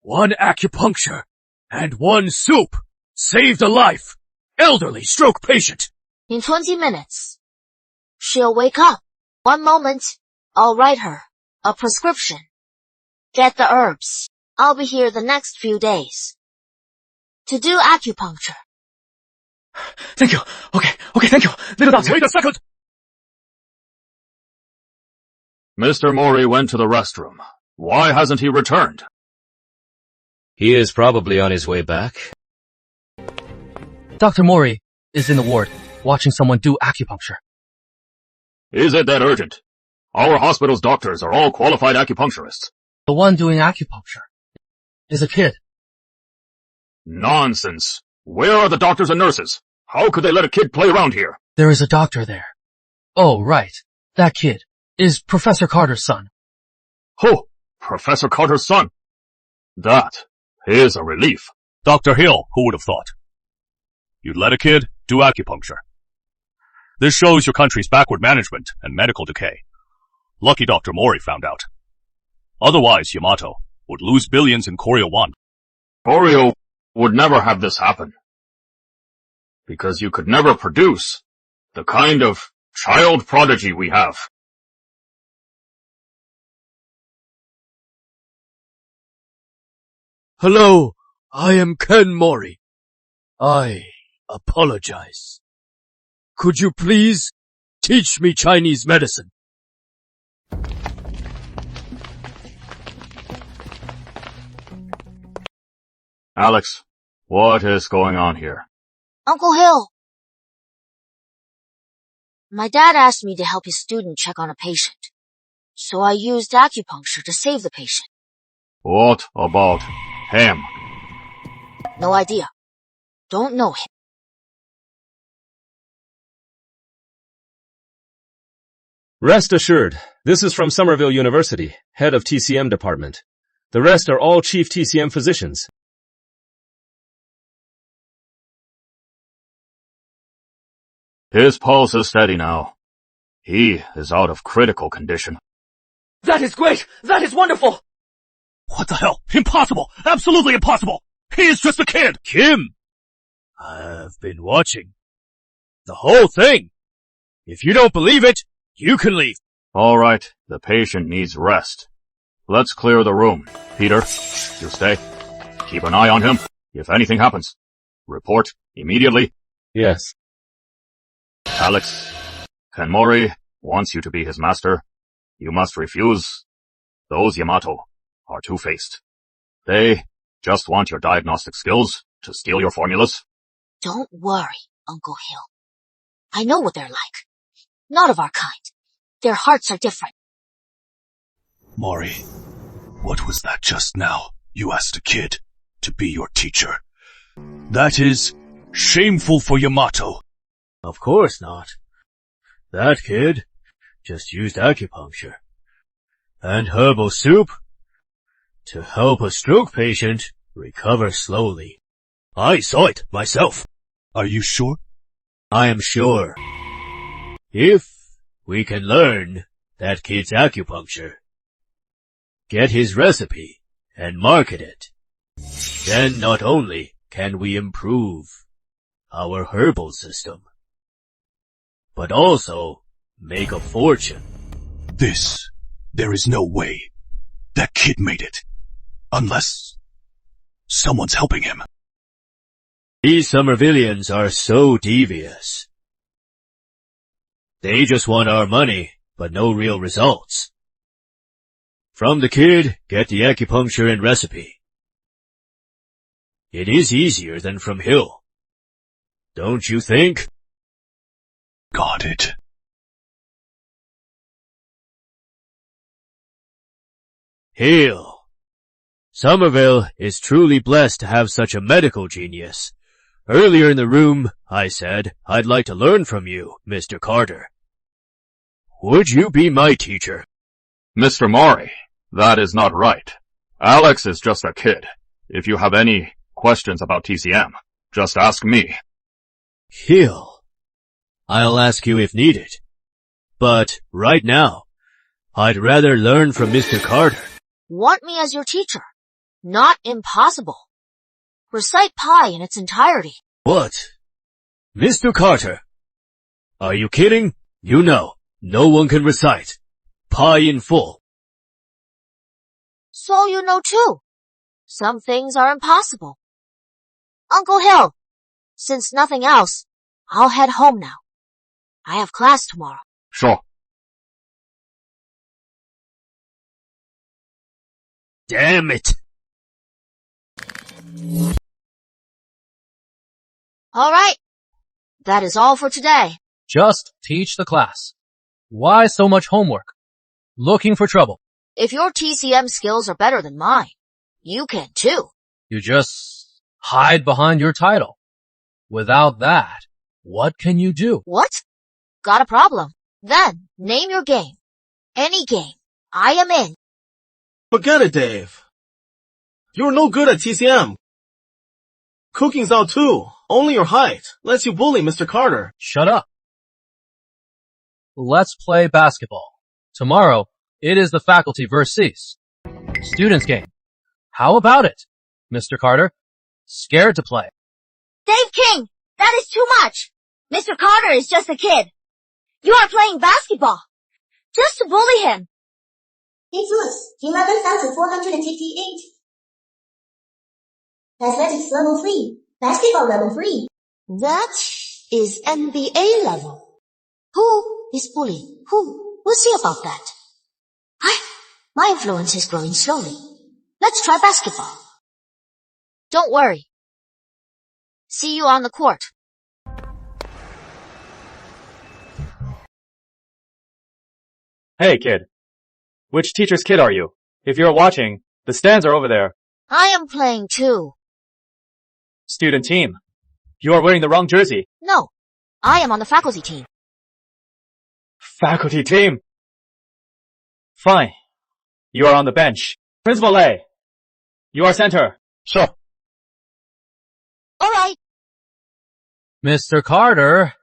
One acupuncture and one soup saved a life. Elderly stroke patient. In 20 minutes, she'll wake up. One moment, I'll write her a prescription. Get the herbs. I'll be here the next few days to do acupuncture. Thank you. Okay, thank you. Little doctor. Wait a second. Mr. Mori went to the restroom. Why hasn't he returned? He is probably on his way back. Dr. Mori is in the ward, watching someone do acupuncture. Is it that urgent? Our hospital's doctors are all qualified acupuncturists. The one doing acupuncture is a kid. Nonsense. Where are the doctors and nurses? How could they let a kid play around here? There is a doctor there. Oh, right. That kid is Professor Carter's son. Oh, Professor Carter's son. That is a relief. Dr. Hill, who would have thought? You'd let a kid do acupuncture. This shows your country's backward management and medical decay. Lucky Dr. Mori found out. Otherwise, Yamato would lose billions in Koryo won. Koryo would never have this happen. Because you could never produce the kind of child prodigy we have. Hello, I am Ken Mori. I apologize. Could you please teach me Chinese medicine? Alex, what is going on here? Uncle Hill. My dad asked me to help his student check on a patient. So I used acupuncture to save the patient. What about him? No idea. Don't know him. Rest assured, this is from Somerville University, head of TCM department. The rest are all chief TCM physicians. His pulse is steady now. He is out of critical condition. That is great! That is wonderful! What the hell? Impossible! Absolutely impossible! He is just a kid! Kim! I've been watching the whole thing. If you don't believe it, you can leave. All right, the patient needs rest. Let's clear the room. Peter, you stay. Keep an eye on him. If anything happens, report immediately. Yes. Alex, Ken Mori wants you to be his master. You must refuse. Those Yamato are two-faced. They just want your diagnostic skills to steal your formulas. Don't worry, Uncle Hill. I know what they're like. Not of our kind. Their hearts are different. Mori, what was that just now? You asked a kid to be your teacher. That is shameful for Yamato. Of course not. That kid just used acupuncture and herbal soup to help a stroke patient recover slowly. I saw it myself. Are you sure? I am sure. If we can learn that kid's acupuncture, get his recipe, and market it, then not only can we improve our herbal system, but also make a fortune. There is no way. That kid made it. Unless someone's helping him. These Somervillians are so devious. They just want our money, but no real results. From the kid, get the acupuncture and recipe. It is easier than from Hill. Don't you think? Got it. Hill. Somerville is truly blessed to have such a medical genius. Earlier in the room, I said, I'd like to learn from you, Mr. Carter. Would you be my teacher? Mr. Mori, that is not right. Alex is just a kid. If you have any questions about TCM, just ask me. Hill. I'll ask you if needed. But right now, I'd rather learn from Mr. Carter. Want me as your teacher? Not impossible. Recite pi in its entirety. What? Mr. Carter? Are you kidding? You know, no one can recite pi in full. So you know too. Some things are impossible. Uncle Hill, since nothing else, I'll head home now. I have class tomorrow. Sure. Damn it. All right. That is all for today. Just teach the class. Why so much homework? Looking for trouble. If your TCM skills are better than mine, you can too. You just hide behind your title. Without that, what can you do? What? Got a problem? Then, name your game. Any game. I am in. Forget it, Dave. You're no good at TCM. Cooking's out too. Only your height lets you bully Mr. Carter. Shut up. Let's play basketball. Tomorrow, it is the faculty versus students game. How about it, Mr. Carter? Scared to play. Dave King, that is too much. Mr. Carter is just a kid. You are playing basketball. Just to bully him. Influence 11,458. Athletics level 3. Basketball level 3. That is NBA level. Who is bullying who? We'll see about that. My influence is growing slowly. Let's try basketball. Don't worry. See you on the court. Hey, kid. Which teacher's kid are you? If you're watching, the stands are over there. I am playing too. Student team. You are wearing the wrong jersey. No, I am on the faculty team. Faculty team. Fine. You are on the bench. Principal Lei. You are center. Sure. All right. Mr. Carter,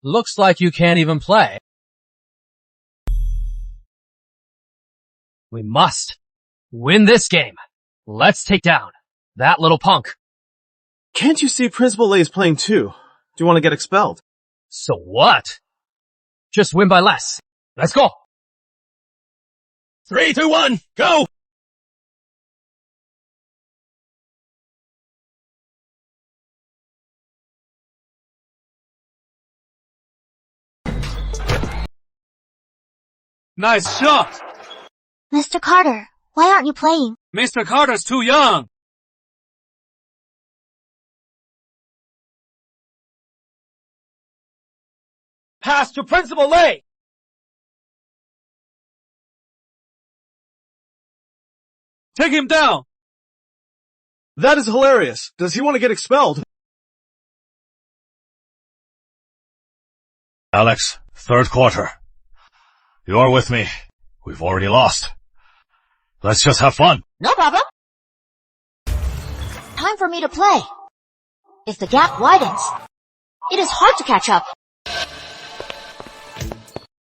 looks like you can't even play. We must win this game. Let's take down that little punk. Can't you see Principal Lei is playing too? Do you want to get expelled? So what? Just win by less. Let's go. 3, 2, 1, go! Nice shot! Mr. Carter, why aren't you playing? Mr. Carter's too young. Pass to Principal Lei. Take him down. That is hilarious. Does he want to get expelled? Alex, third quarter. You're with me. We've already lost. Let's just have fun. No problem. Time for me to play. If the gap widens, it is hard to catch up.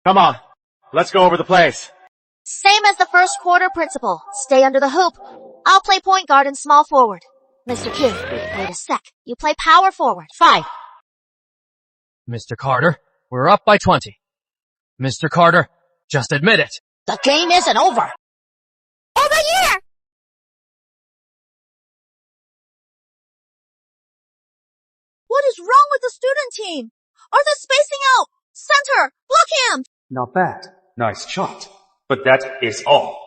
Come on. Let's go over the plays. Same as the first quarter principle. Stay under the hoop. I'll play point guard and small forward. Mr. Q, wait a sec. You play power forward. 5. Mr. Carter, we're up by 20. Mr. Carter, just admit it. The game isn't over. Over here! What is wrong with the student team? Are they spacing out? Center, block him! Not bad. Nice shot. But that is all.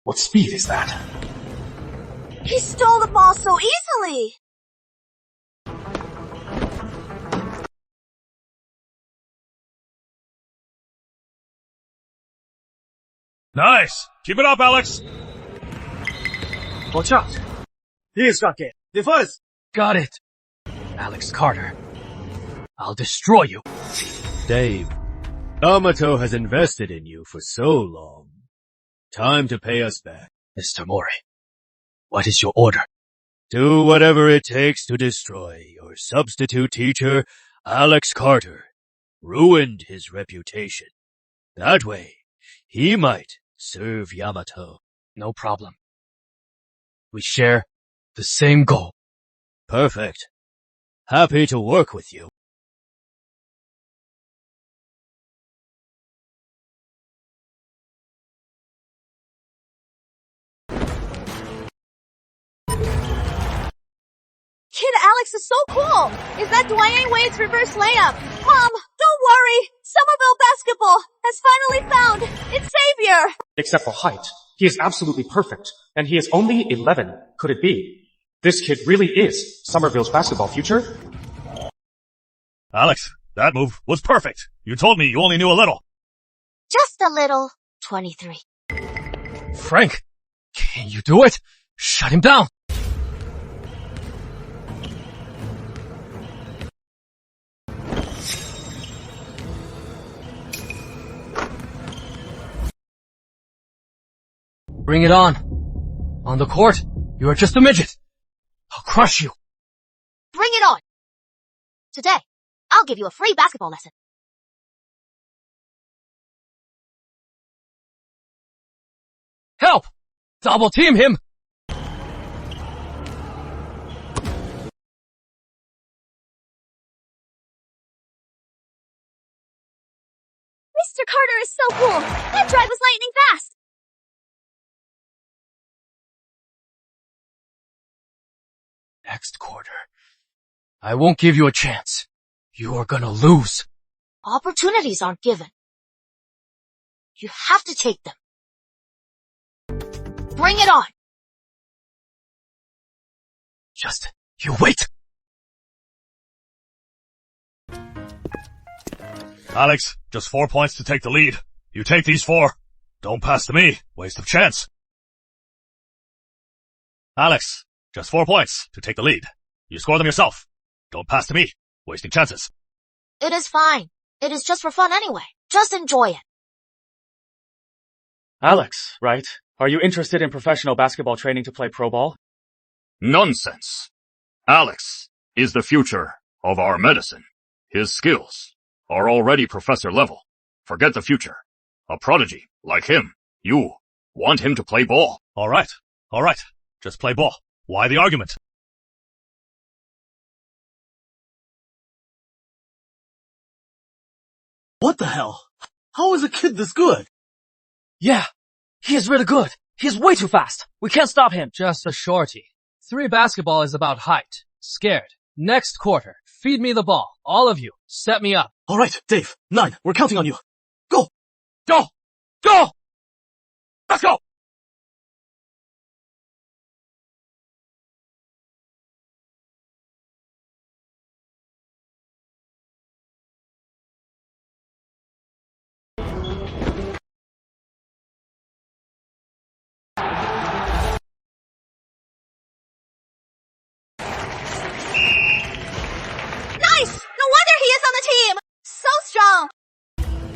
What speed is that? He stole the ball so easily! Nice! Keep it up, Alex! Watch out. He is got it. Defense! Got it. Alex Carter. I'll destroy you. Dave, Yamato has invested in you for so long. Time to pay us back. Mr. Mori, what is your order? Do whatever it takes to destroy your substitute teacher, Alex Carter. Ruined his reputation. That way, he might serve Yamato. No problem. We share the same goal. Perfect. Happy to work with you. Kid Alex is so cool! Is that Dwayne Wade's reverse layup? Mom, don't worry! Somerville Basketball has finally found its savior! Except for height. He is absolutely perfect. And he is only 11. Could it be? This kid really is Somerville's basketball future? Alex, that move was perfect. You told me you only knew a little. Just a little. 23. Frank, can you do it? Shut him down. Bring it on. On the court, you are just a midget. I'll crush you. Bring it on. Today, I'll give you a free basketball lesson. Help! Double team him! Carter is so cool! That drive was lightning fast! Next quarter. I won't give you a chance. You are gonna lose. Opportunities aren't given. You have to take them. Bring it on! Just, you wait! Alex, just 4 points to take the lead. You take these 4. Don't pass to me. Waste of chance. Alex, just 4 points to take the lead. You score them yourself. Don't pass to me. Wasting chances. It is fine. It is just for fun anyway. Just enjoy it. Alex, right? Are you interested in professional basketball training to play pro ball? Nonsense. Alex is the future of our medicine. His skills are already professor level. Forget the future. A prodigy like him. You want him to play ball. All right. Just play ball. Why the argument? What the hell? How is a kid this good? Yeah, he is really good. He is way too fast. We can't stop him. Just a shorty. 3 basketball is about height. Scared. Next quarter. Feed me the ball. All of you. Set me up. All right, Dave. 9. We're counting on you. Go! Go! Go! Let's go!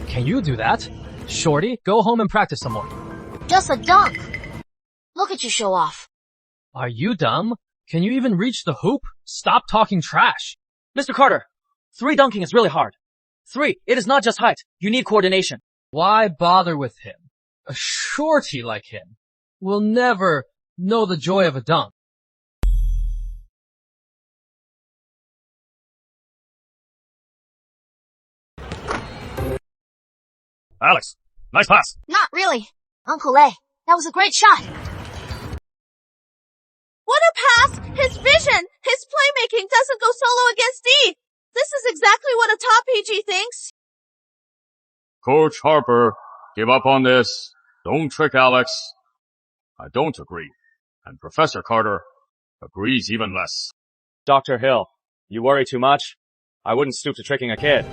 Can you do that? Shorty, go home and practice some more. Just a dunk. Look at you show off. Are you dumb? Can you even reach the hoop? Stop talking trash. Mr. Carter, 3 dunking is really hard. 3, it is not just height. You need coordination. Why bother with him? A shorty like him will never know the joy of a dunk. Alex, nice pass. Not really. Uncle A, that was a great shot. What a pass! His vision! His playmaking doesn't go solo against D! This is exactly what a top PG thinks. Coach Harper, give up on this. Don't trick Alex. I don't agree. And Professor Carter agrees even less. Dr. Hill, you worry too much. I wouldn't stoop to tricking a kid.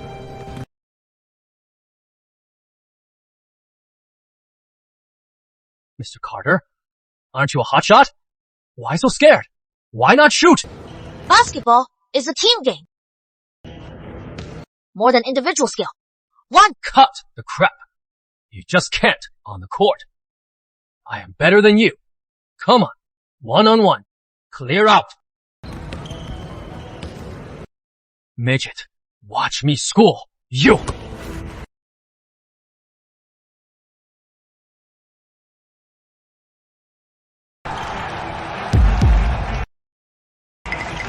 Mr. Carter, aren't you a hotshot? Why so scared? Why not shoot? Basketball is a team game. More than individual skill. One. Cut the crap. You just can't on the court. I am better than you. Come on. 1-on-1. Clear out. Midget, watch me school. You.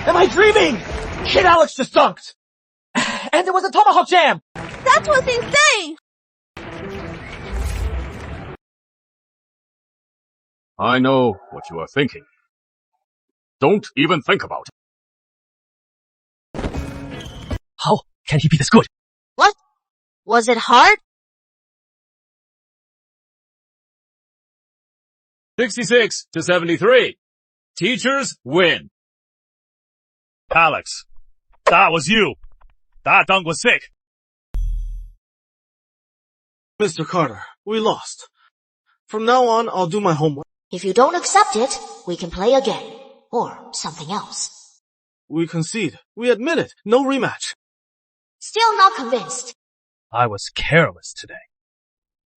Am I dreaming? Kid Alex just dunked! And there was a tomahawk jam! That was insane! I know what you are thinking. Don't even think about it. How can he be this good? What? Was it hard? 66-73. Teachers win. Alex, that was you. That dunk was sick. Mr. Carter, we lost. From now on, I'll do my homework. If you don't accept it, we can play again. Or something else. We concede. We admit it. No rematch. Still not convinced. I was careless today.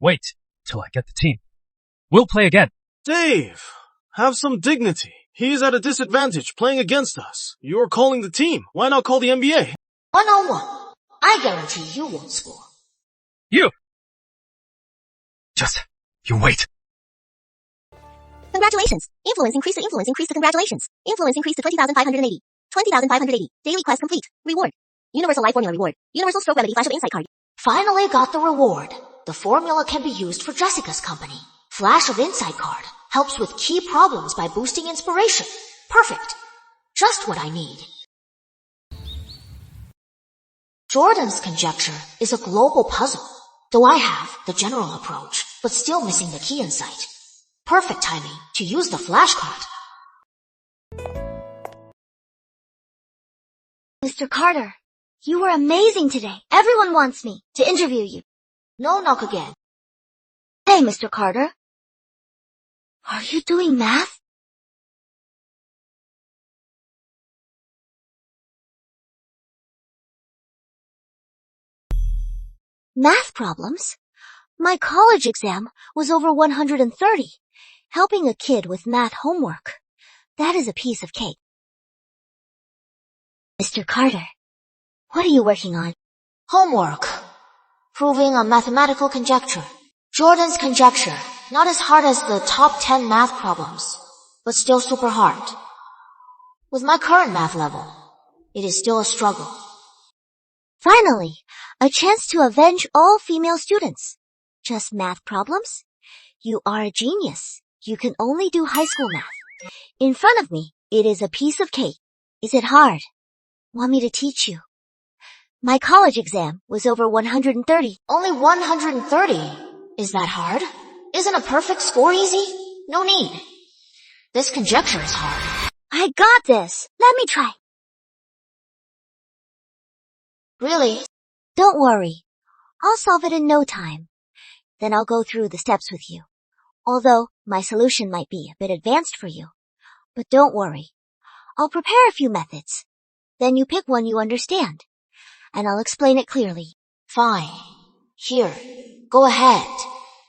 Wait till I get the team. We'll play again. Dave, have some dignity. He's at a disadvantage playing against us. You're calling the team. Why not call the NBA? 1-on-1. I guarantee you won't score. You! Just, you wait. Congratulations. Influence increased to congratulations. Influence increased to 20,580. 20,580. Daily quest complete. Reward. Universal Life Formula reward. Universal Stroke Remedy Flash of Insight card. Finally got the reward. the formula can be used for Jessica's company. Flash of Insight card helps with key problems by boosting inspiration. Perfect. Just what I need. Jordan's conjecture is a global puzzle, though I have the general approach, but still missing the key insight. Perfect timing to use the flash card. Mr. Carter, you were amazing today. Everyone wants me to interview you. No knock again. Hey, Mr. Carter. Are you doing math? Math problems? My college exam was over 130. Helping a kid with math homework. That is a piece of cake. Mr. Carter, what are you working on? Homework. Proving a mathematical conjecture. Jordan's conjecture. Not as hard as the top 10 math problems, but still super hard. With my current math level, it is still a struggle. Finally, a chance to avenge all female students. Just math problems? You are a genius. You can only do high school math. In front of me, it is a piece of cake. Is it hard? Want me to teach you? My college exam was over 130. Only 130? Is that hard? Isn't a perfect score easy? No need. This conjecture is hard. I got this. Let me try. Really? Don't worry. I'll solve it in no time. Then I'll go through the steps with you. Although my solution might be a bit advanced for you. But don't worry. I'll prepare a few methods. Then you pick one you understand. And I'll explain it clearly. Fine. Here. Go ahead.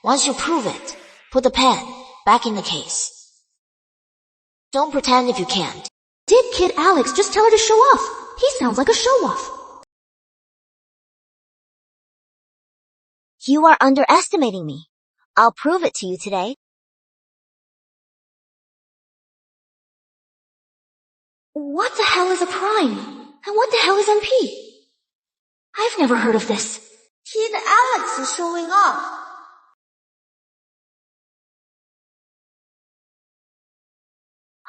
Once you prove it, put the pen back in the case. Don't pretend if you can't. Did Kid Alex just tell her to show off? He sounds like a show-off. You are underestimating me. I'll prove it to you today. What the hell is a prime? And what the hell is NP? I've never heard of this. Kid Alex is showing off.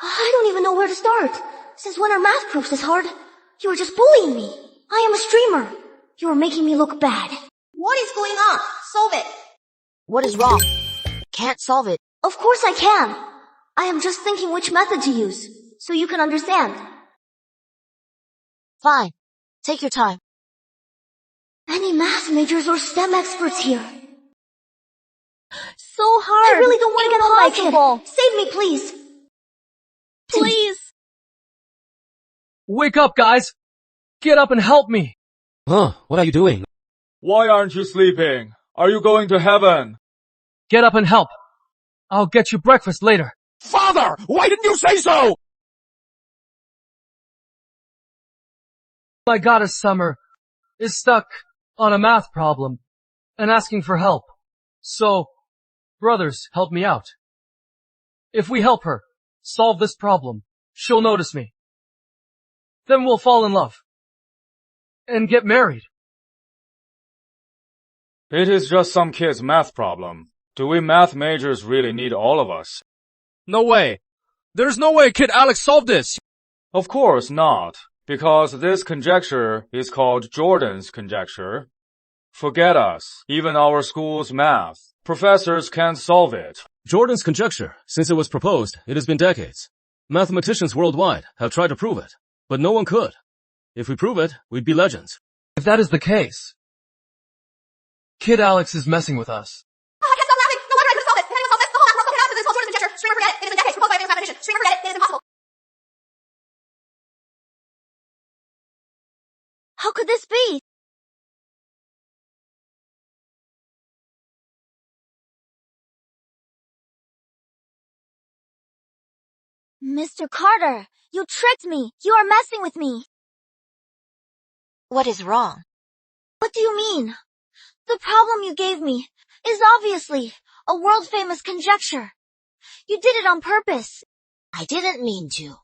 I don't even know where to start. Since when are math proofs this hard? You are just bullying me. I am a streamer. You are making me look bad. What is going on? Solve it. What is wrong? Can't solve it. Of course I can. I am just thinking which method to use, so you can understand. Fine. Take your time. Any math majors or STEM experts here? So hard. I really don't want to get on my kid. Save me, please. Please. Wake up, guys! Get up and help me! Huh, what are you doing? Why aren't you sleeping? Are you going to heaven? Get up and help. I'll get you breakfast later. Father! Why didn't you say so? My goddess Summer is stuck on a math problem and asking for help. So, brothers, help me out. If we help her solve this problem, she'll notice me. Then we'll fall in love. And get married. It is just some kid's math problem. Do we math majors really need all of us? No way. There's no way Kid Alex solved this. Of course not, because this conjecture is called Jordan's conjecture. Forget us, even our school's math. Professors can't solve it. Jordan's conjecture, since it was proposed, it has been decades. Mathematicians worldwide have tried to prove it, but no one could. If we prove it, we'd be legends. If that is the case, Kid Alex is messing with us. Oh, I can't stop laughing. No wonder I couldn't solve this. If anyone solve this, the whole math world can happen. This is called Jordan's conjecture. Streamer, forget it. It has been decades proposed by a famous mathematician. Streamer, forget it. It is impossible. How could this be? Mr. Carter, you tricked me. You are messing with me. What is wrong? What do you mean? The problem you gave me is obviously a world-famous conjecture. You did it on purpose. I didn't mean to.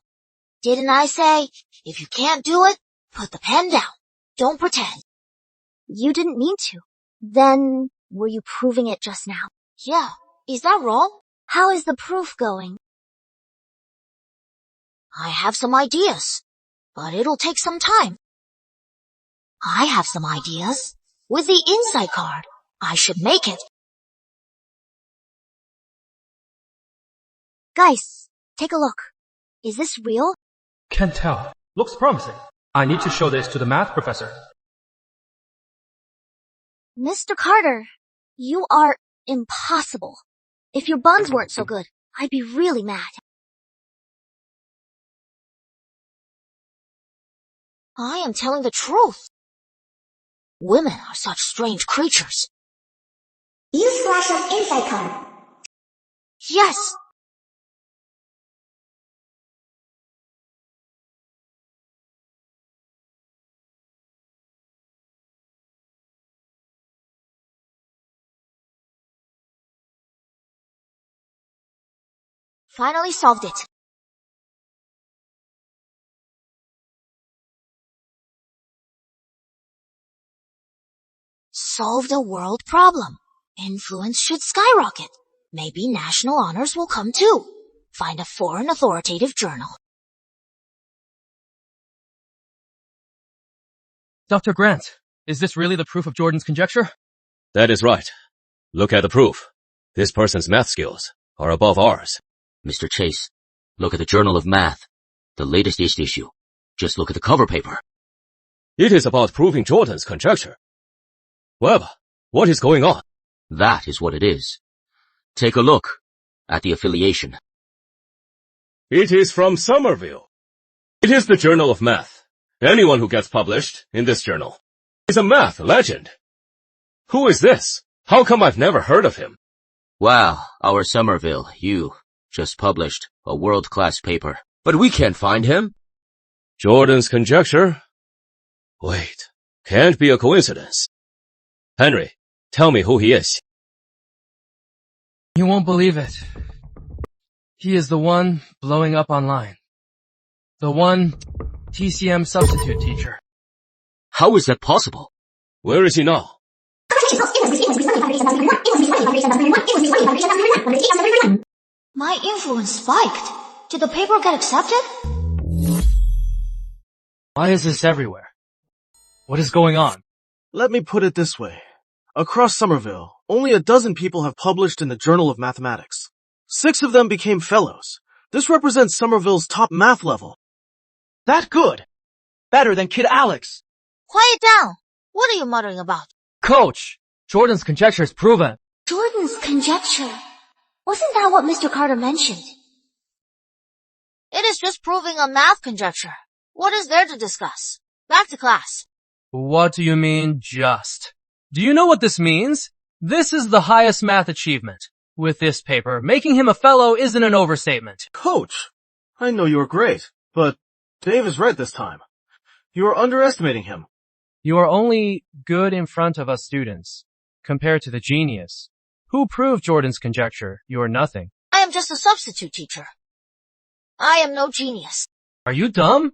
Didn't I say, if you can't do it, put the pen down. Don't pretend. You didn't mean to. Then Were you proving it just now? Yeah. Is that wrong? How is the proof going? I have some ideas, but it'll take some time. I have some ideas. With the insight card, I should make it. Guys, take a look. Is this real? Can't tell. Looks promising. I need to show this to the math professor. Mr. Carter, you are impossible. If your buns weren't so good, I'd be really mad. I am telling the truth. Women are such strange creatures. Use flash of insight card. Yes! Finally solved it. Solved a world problem. Influence should skyrocket. Maybe national honors will come too. Find a foreign authoritative journal. Dr. Grant, is this really the proof of Jordan's conjecture? That is right. Look at the proof. This person's math skills are above ours. Mr. Chase, look at the Journal of Math, the latest issue. Just look at the cover paper. It is about proving Jordan's conjecture. Webb, what is going on? That is what it is. Take a look at the affiliation. It is from Somerville. It is the Journal of Math. Anyone who gets published in this journal is a math legend. Who is this? How come I've never heard of him? Wow, our Somerville, you just published a world-class paper. But we can't find him. Jordan's conjecture? Wait, can't be a coincidence. Henry, tell me who he is. You won't believe it. He is the one blowing up online. The one TCM substitute teacher. How is that possible? Where is he now? My influence spiked. Did the paper get accepted? Why is this everywhere? What is going on? Let me put it this way. Across Somerville, only a dozen people have published in the Journal of Mathematics. 6 of them became fellows. This represents Somerville's top math level. That good! Better than Kid Alex! Quiet down! What are you muttering about? Coach! Jordan's conjecture is proven. Jordan's conjecture? Wasn't that what Mr. Carter mentioned? It is just proving a math conjecture. What is there to discuss? Back to class. What do you mean, just? Do you know what this means? This is the highest math achievement. With this paper, making him a fellow isn't an overstatement. Coach, I know you're great, but Dave is right this time. You are underestimating him. You are only good in front of us students, compared to the genius. Who proved Jordan's conjecture? You are nothing. I am just a substitute teacher. I am no genius. Are you dumb?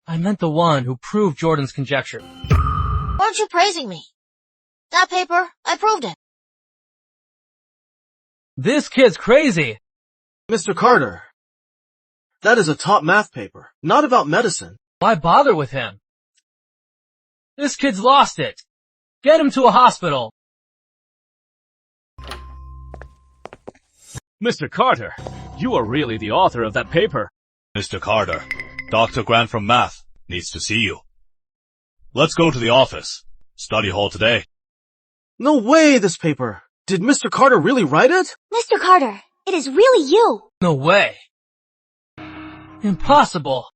I meant the one who proved Jordan's conjecture. Aren't you praising me? That paper, I proved it. This kid's crazy. Mr. Carter, that is a top math paper, not about medicine. Why bother with him? This kid's lost it. Get him to a hospital. Mr. Carter, you are really the author of that paper. Mr. Carter, Dr. Grant from Math needs to see you. Let's go to the office. Study hall today. No way, this paper. Did Mr. Carter really write it? Mr. Carter, it is really you. No way. Impossible.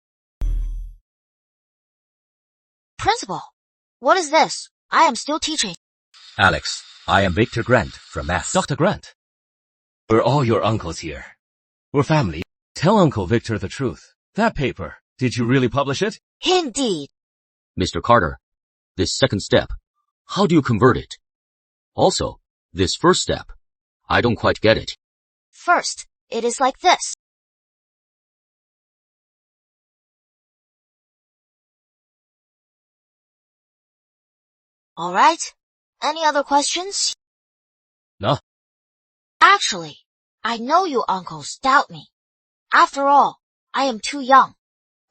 Principal, what is this? I am still teaching. Alex, I am Victor Grant from Math. Dr. Grant, we're all your uncles here. We're family. Tell Uncle Victor the truth. That paper, did you really publish it? Indeed. Mr. Carter, this second step, how do you convert it? Also, this first step, I don't quite get it. First, it is like this. Alright, Any other questions? No. Actually, I know you uncles doubt me. After all, I am too young.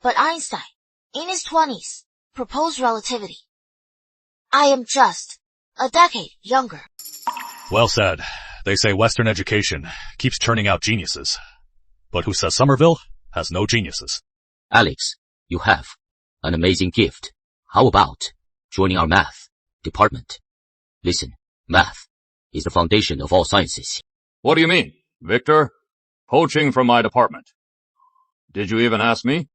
But Einstein, in his 20s, proposed relativity. I am just a decade younger. Well said. They say Western education keeps churning out geniuses. But who says Somerville has no geniuses? Alex, you have an amazing gift. How about joining our math department? Listen, math is the foundation of all sciences. What do you mean, Victor? Poaching from my department. Did you even ask me?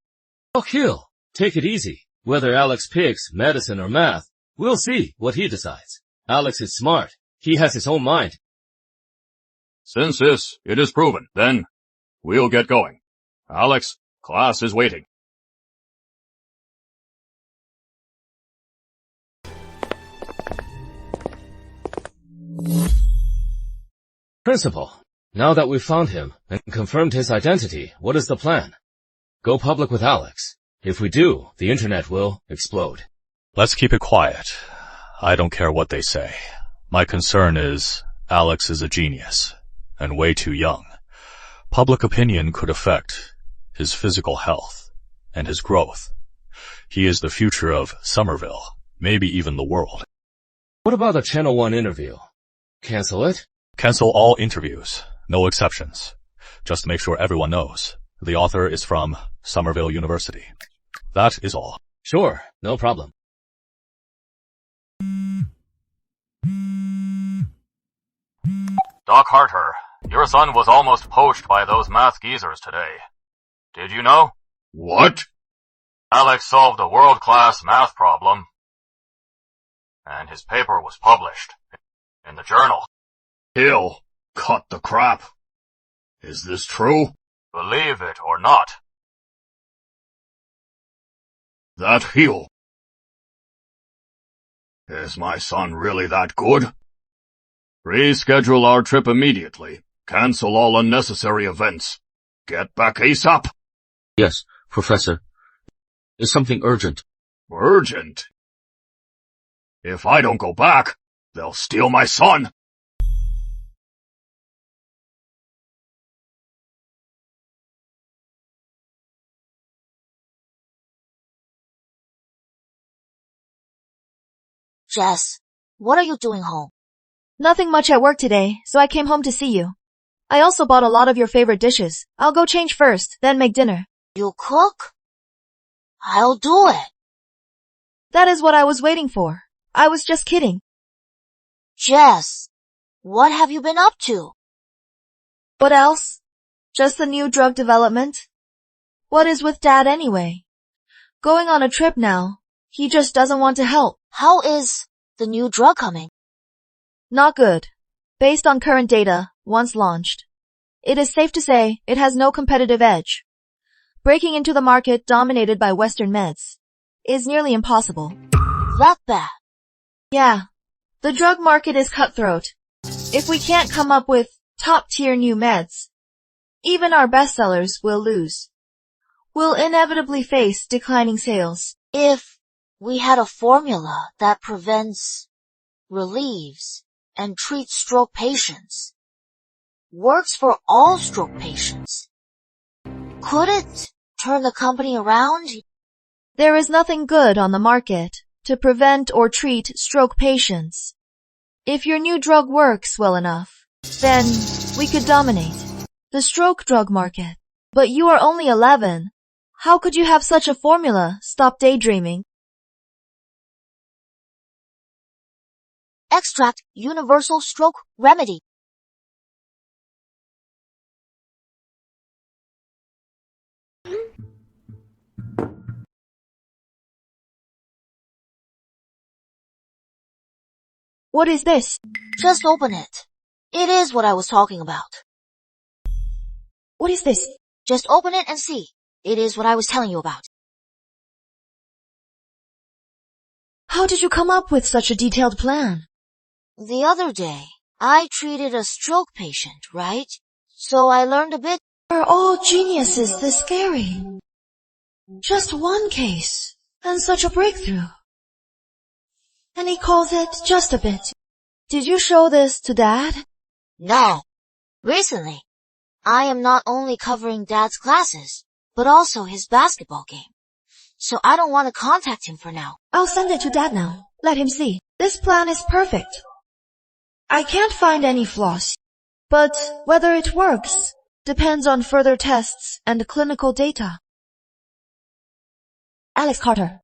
Oh, Hill, take it easy. Whether Alex picks medicine or math, we'll see what he decides. Alex is smart. He has his own mind. Since it is proven, then we'll get going. Alex, class is waiting. Principal, now that we've found him and confirmed his identity, what is the plan? Go public with Alex. If we do, the internet will explode. Let's keep it quiet. I don't care what they say. My concern is Alex is a genius and way too young. Public opinion could affect his physical health and his growth. He is the future of Somerville, maybe even the world. What about the Channel 1 interview? Cancel it? Cancel all interviews, no exceptions. Just make sure everyone knows. The author is from Somerville University. That is all. Sure, no problem. Doc Harter, your son was almost poached by those math geezers today. Did you know? What? Alex solved a world-class math problem, and his paper was published in the journal. Hill, cut the crap. Is this true? Believe it or not. That Hill. Is my son really that good? Reschedule our trip immediately. Cancel all unnecessary events. Get back ASAP. Yes, Professor. It's something urgent. Urgent? If I don't go back, they'll steal my son. Jess, what are you doing home? Nothing much at work today, so I came home to see you. I also bought a lot of your favorite dishes. I'll go change first, then make dinner. You cook? I'll do it. That is what I was waiting for. I was just kidding. Jess, what have you been up to? What else? Just the new drug development. What is with Dad anyway? Going on a trip now. He just doesn't want to help. How is the new drug coming? Not good. Based on current data, once launched, it is safe to say it has no competitive edge. Breaking into the market dominated by Western meds is nearly impossible. That bad? Yeah. The drug market is cutthroat. If we can't come up with top-tier new meds, even our bestsellers will lose. We'll inevitably face declining sales. If we had a formula that prevents, relieves, and treats stroke patients, works for all stroke patients, could it turn the company around? There is nothing good on the market to prevent or treat stroke patients. If your new drug works well enough, then we could dominate the stroke drug market. But you are only 11. How could you have such a formula? Stop daydreaming. Extract Universal Stroke Remedy. What is this? Just open it. It is what I was talking about. What is this? Just open it and see. It is what I was telling you about. How did you come up with such a detailed plan? The other day, I treated a stroke patient, right? So I learned a bit. Are all geniuses this scary? Just one case, and such a breakthrough. And he calls it just a bit. Did you show this to Dad? No. Recently, I am not only covering Dad's classes, but also his basketball game. So I don't want to contact him for now. I'll send it to Dad now. Let him see. This plan is perfect. I can't find any flaws. But whether it works depends on further tests and clinical data. Alex Carter.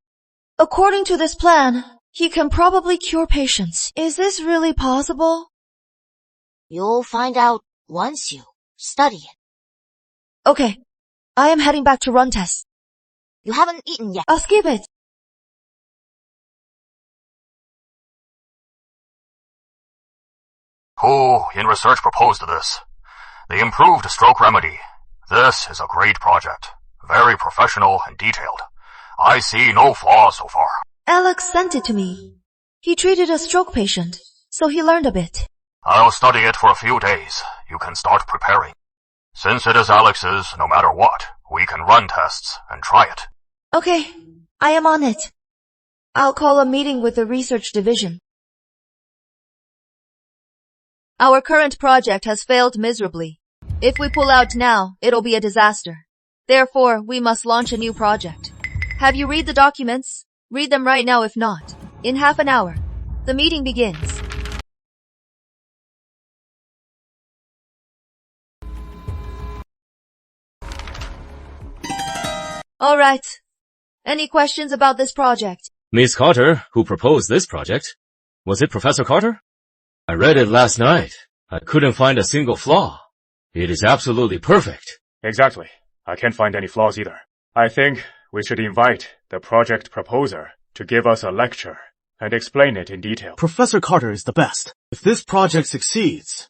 According to this plan, he can probably cure patients. Is this really possible? You'll find out once you study it. Okay. I am heading back to run tests. You haven't eaten yet. I'll skip it. Who in research proposed this? The improved stroke remedy. This is a great project. Very professional and detailed. I see no flaws so far. Alex sent it to me. He treated a stroke patient, so he learned a bit. I'll study it for a few days. You can start preparing. Since it is Alex's, no matter what, we can run tests and try it. Okay, I am on it. I'll call a meeting with the research division. Our current project has failed miserably. If we pull out now, it'll be a disaster. Therefore, we must launch a new project. Have you read the documents? Read them right now if not. In half an hour, the meeting begins. Alright. Any questions about this project? Miss Carter, who proposed this project, was it Professor Carter? I read it last night. I couldn't find a single flaw. It is absolutely perfect. Exactly. I can't find any flaws either. I think we should invite the project proposer to give us a lecture and explain it in detail. Professor Carter is the best. If this project succeeds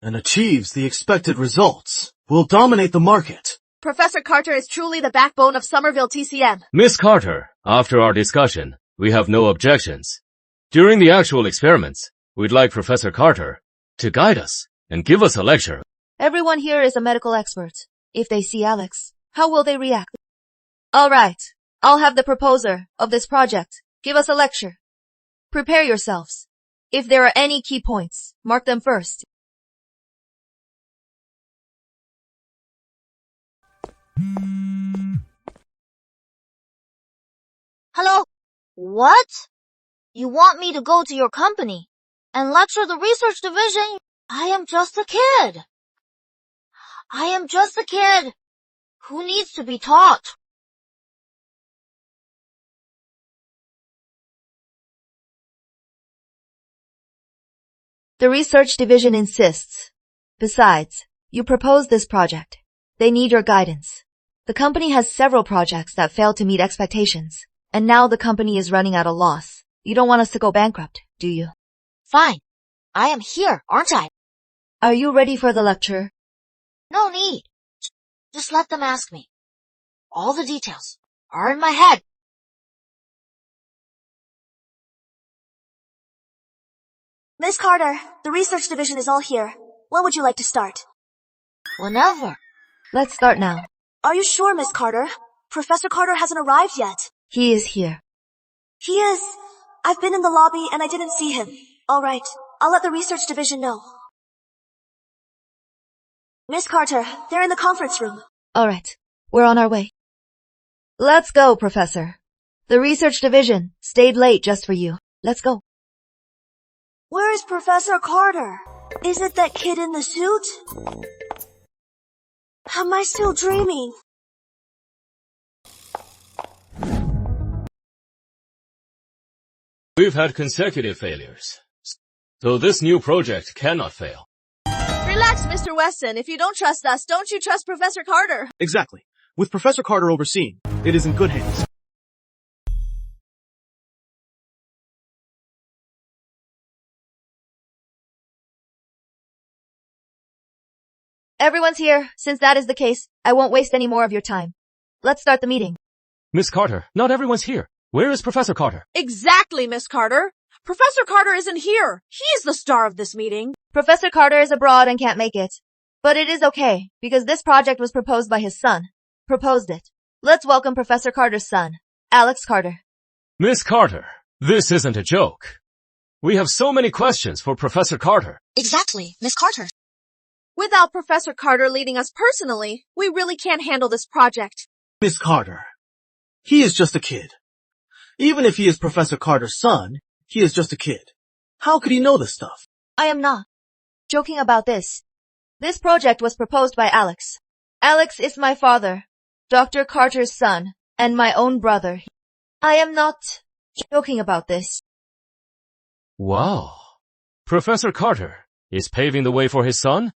and achieves the expected results, we'll dominate the market. Professor Carter is truly the backbone of Somerville TCM. Miss Carter, after our discussion, we have no objections. During the actual experiments, we'd like Professor Carter to guide us and give us a lecture. Everyone here is a medical expert. If they see Alex, how will they react? Alright, I'll have the proposer of this project give us a lecture. Prepare yourselves. If there are any key points, mark them first. Hello? What? You want me to go to your company and lecture the research division? I am just a kid. I am just a kid who needs to be taught. The research division insists. Besides, you proposed this project. They need your guidance. The company has several projects that failed to meet expectations, and now the company is running at a loss. You don't want us to go bankrupt, do you? Fine. I am here, aren't I? Are you ready for the lecture? No need. Just let them ask me. All the details are in my head. Miss Carter, the research division is all here. When would you like to start? Whenever. Let's start now. Are you sure, Miss Carter? Professor Carter hasn't arrived yet. He is here. He is. I've been in the lobby and I didn't see him. All right. I'll let the research division know. Miss Carter, they're in the conference room. All right. We're on our way. Let's go, Professor. The research division stayed late just for you. Let's go. Where is Professor Carter? Is it that kid in the suit? Am I still dreaming? We've had consecutive failures, so this new project cannot fail. Relax, Mr. Weston. If you don't trust us, don't you trust Professor Carter? Exactly. With Professor Carter overseeing, it is in good hands. Everyone's here. Since that is the case, I won't waste any more of your time. Let's start the meeting. Miss Carter, not everyone's here. Where is Professor Carter? Exactly, Miss Carter. Professor Carter isn't here. He's the star of this meeting. Professor Carter is abroad and can't make it. But it is okay, because this project was proposed by his son. Proposed it. Let's welcome Professor Carter's son, Alex Carter. Miss Carter, this isn't a joke. We have so many questions for Professor Carter. Exactly, Miss Carter. Without Professor Carter leading us personally, we really can't handle this project. Miss Carter, he is just a kid. Even if he is Professor Carter's son, he is just a kid. How could he know this stuff? I am not joking about this. This project was proposed by Alex. Alex is my father, Dr. Carter's son, and my own brother. I am not joking about this. Wow. Professor Carter is paving the way for his son?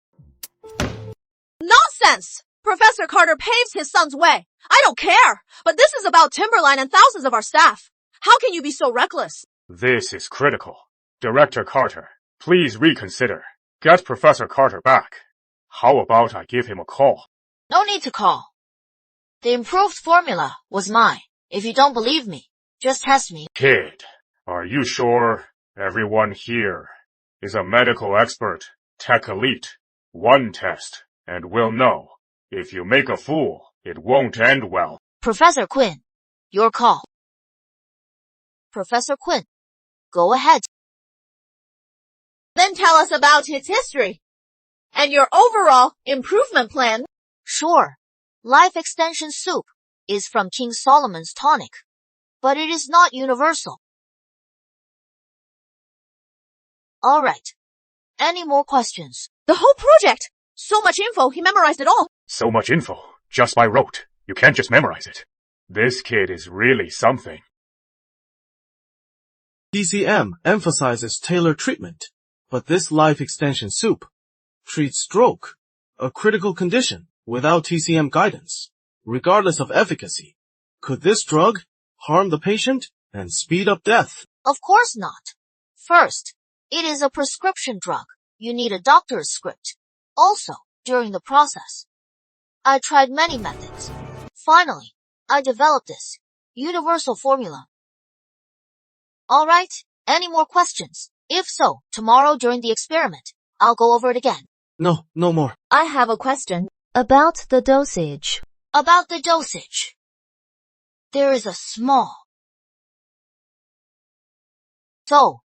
Nonsense! Professor Carter paves his son's way. I don't care, but this is about Timberline and thousands of our staff. How can you be so reckless? This is critical. Director Carter, please reconsider. Get Professor Carter back. How about I give him a call? No need to call. The improved formula was mine. If you don't believe me, just test me. Kid, are you sure everyone here is a medical expert, tech elite? One test, and we'll know. If you make a fool, it won't end well. Professor Quinn, your call. Professor Quinn, go ahead. Then tell us about its history and your overall improvement plan. Sure, Life Extension Soup is from King Solomon's tonic, but it is not universal. Alright, any more questions? The whole project! So much info, he memorized it all. So much info, just by rote. You can't just memorize it. This kid is really something. TCM emphasizes tailored treatment, but this Life Extension Soup treats stroke, a critical condition, without TCM guidance. Regardless of efficacy, could this drug harm the patient and speed up death? Of course not. First, it is a prescription drug. You need a doctor's script. Also, during the process, I tried many methods. Finally, I developed this universal formula. Alright, any more questions? If so, tomorrow during the experiment, I'll go over it again. No more. I have a question about the dosage. About the dosage. There is a small. So,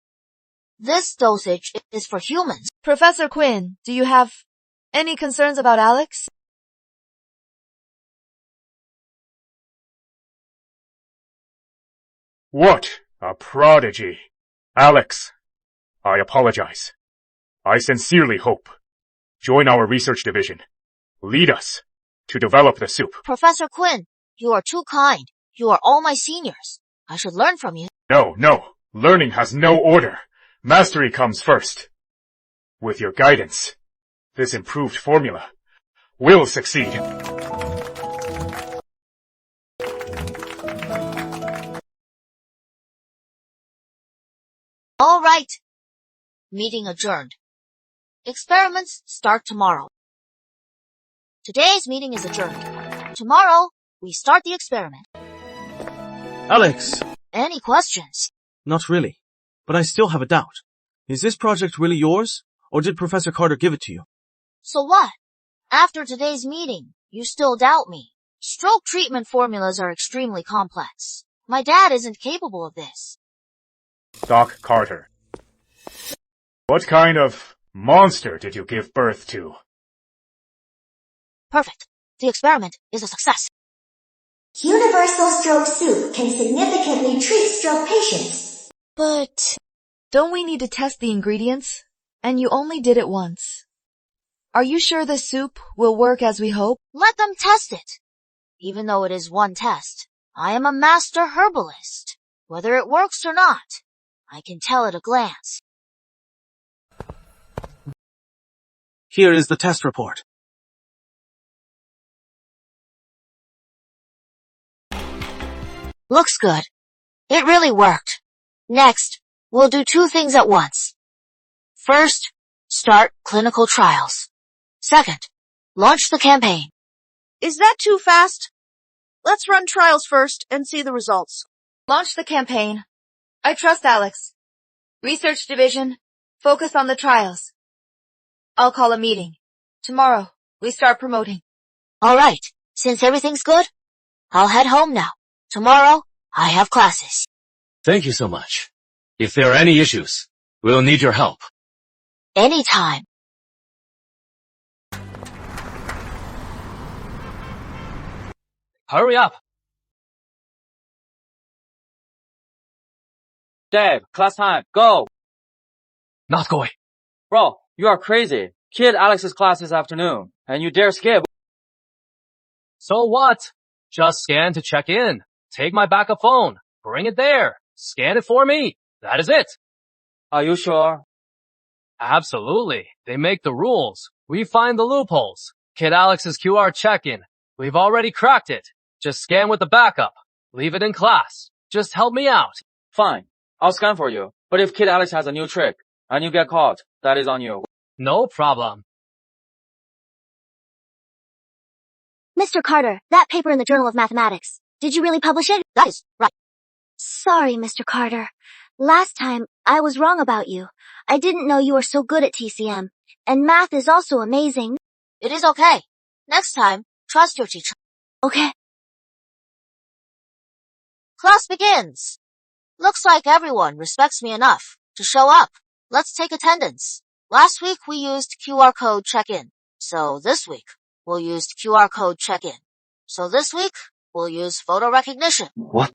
this dosage is for humans. Professor Quinn, do you have any concerns about Alex? What a prodigy. Alex, I apologize. I sincerely hope. Join our research division. Lead us to develop the soup. Professor Quinn, you are too kind. You are all my seniors. I should learn from you. No. Learning has no order. Mastery comes first. With your guidance, this improved formula will succeed. All right. Meeting adjourned. Experiments start tomorrow. Today's meeting is adjourned. Tomorrow, we start the experiment. Alex! Any questions? Not really, but I still have a doubt. Is this project really yours, or did Professor Carter give it to you? So what? After today's meeting, you still doubt me. Stroke treatment formulas are extremely complex. My dad isn't capable of this. Doc Carter, what kind of monster did you give birth to? Perfect. The experiment is a success. Universal Stroke Soup can significantly treat stroke patients. But don't we need to test the ingredients? And you only did it once. Are you sure the soup will work as we hope? Let them test it. Even though it is one test, I am a master herbalist. Whether it works or not, I can tell at a glance. Here is the test report. Looks good. It really worked. Next, we'll do two things at once. First, start clinical trials. Second, launch the campaign. Is that too fast? Let's run trials first and see the results. Launch the campaign. I trust Alex. Research division, focus on the trials. I'll call a meeting. Tomorrow, we start promoting. Alright, since everything's good, I'll head home now. Tomorrow, I have classes. Thank you so much. If there are any issues, We'll need your help. Anytime. Hurry up. Dave, class time, go! Not going. Bro, you are crazy. Kid Alex's class this afternoon, and you dare skip. So what? Just scan to check in. Take my backup phone. Bring it there. Scan it for me. That is it. Are you sure? Absolutely. They make the rules. We find the loopholes. Kid Alex's QR check-in. We've already cracked it. Just scan with the backup. Leave it in class. Just help me out. Fine. I'll scan for you. But if Kid Alex has a new trick, and you get caught, that is on you. No problem. Mr. Carter, that paper in the Journal of Mathematics. Did you really publish it? That is right. Sorry, Mr. Carter. Last time, I was wrong about you. I didn't know you were so good at TCM. And math is also amazing. It is okay. Next time, trust your teacher. Okay. Class begins. Looks like everyone respects me enough to show up. Let's take attendance. Last week we used QR code check-in. So this week, we'll use QR code check-in. So this week, we'll use photo recognition. What?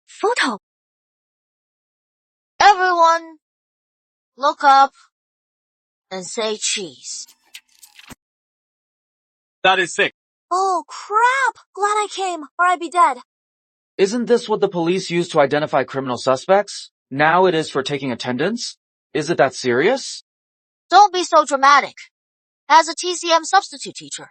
Photo. Everyone, look up and say cheese. That is sick. Oh, crap! Glad I came, or I'd be dead. Isn't this what the police use to identify criminal suspects? Now it is for taking attendance? Is it that serious? Don't be so dramatic. As a TCM substitute teacher,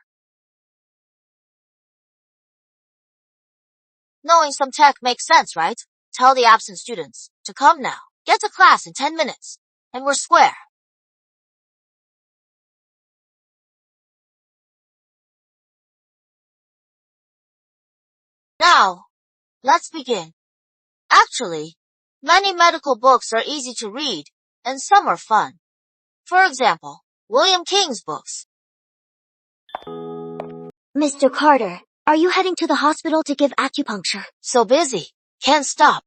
knowing some tech makes sense, right? Tell the absent students to come now. Get to class in 10 minutes, and we're square. Now, let's begin. Actually, many medical books are easy to read, and some are fun. For example, William King's books. Mr. Carter, are you heading to the hospital to give acupuncture? So busy. Can't stop.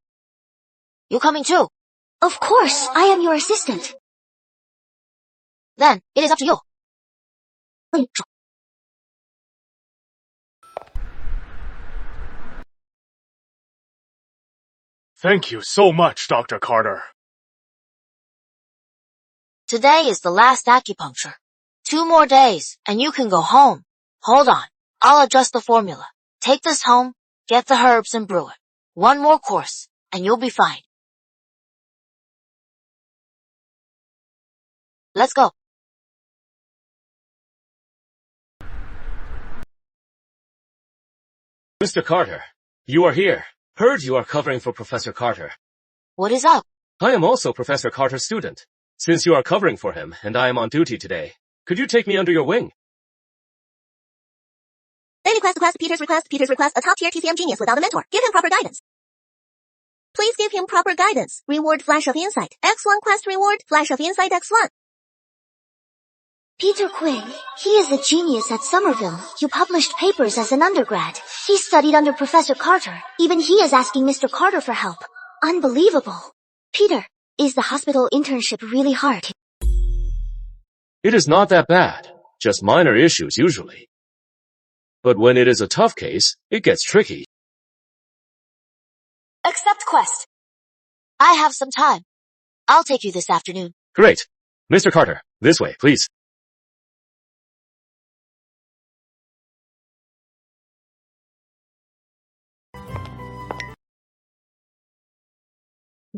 You coming too? Of course, I am your assistant. Then, it is up to you. Thank you so much, Dr. Carter. Today is the last acupuncture. 2 more days, and you can go home. Hold on. I'll adjust the formula. Take this home, get the herbs and brew it. 1 more course, and you'll be fine. Let's go. Mr. Carter, you are here. Heard you are covering for Professor Carter. What is up? I am also Professor Carter's student. Since you are covering for him, and I am on duty today, could you take me under your wing? They request, Peter's request, a top-tier TCM genius without a mentor. Give him proper guidance. Please give him proper guidance. Reward Flash of Insight. X1 quest reward, Flash of Insight X1. Peter Quinn, he is a genius at Somerville. You published papers as an undergrad. He studied under Professor Carter. Even he is asking Mr. Carter for help. Unbelievable. Peter, is the hospital internship really hard? It is not that bad. Just minor issues usually. But when it is a tough case, it gets tricky. Accept quest. I have some time. I'll take you this afternoon. Great. Mr. Carter, this way, please.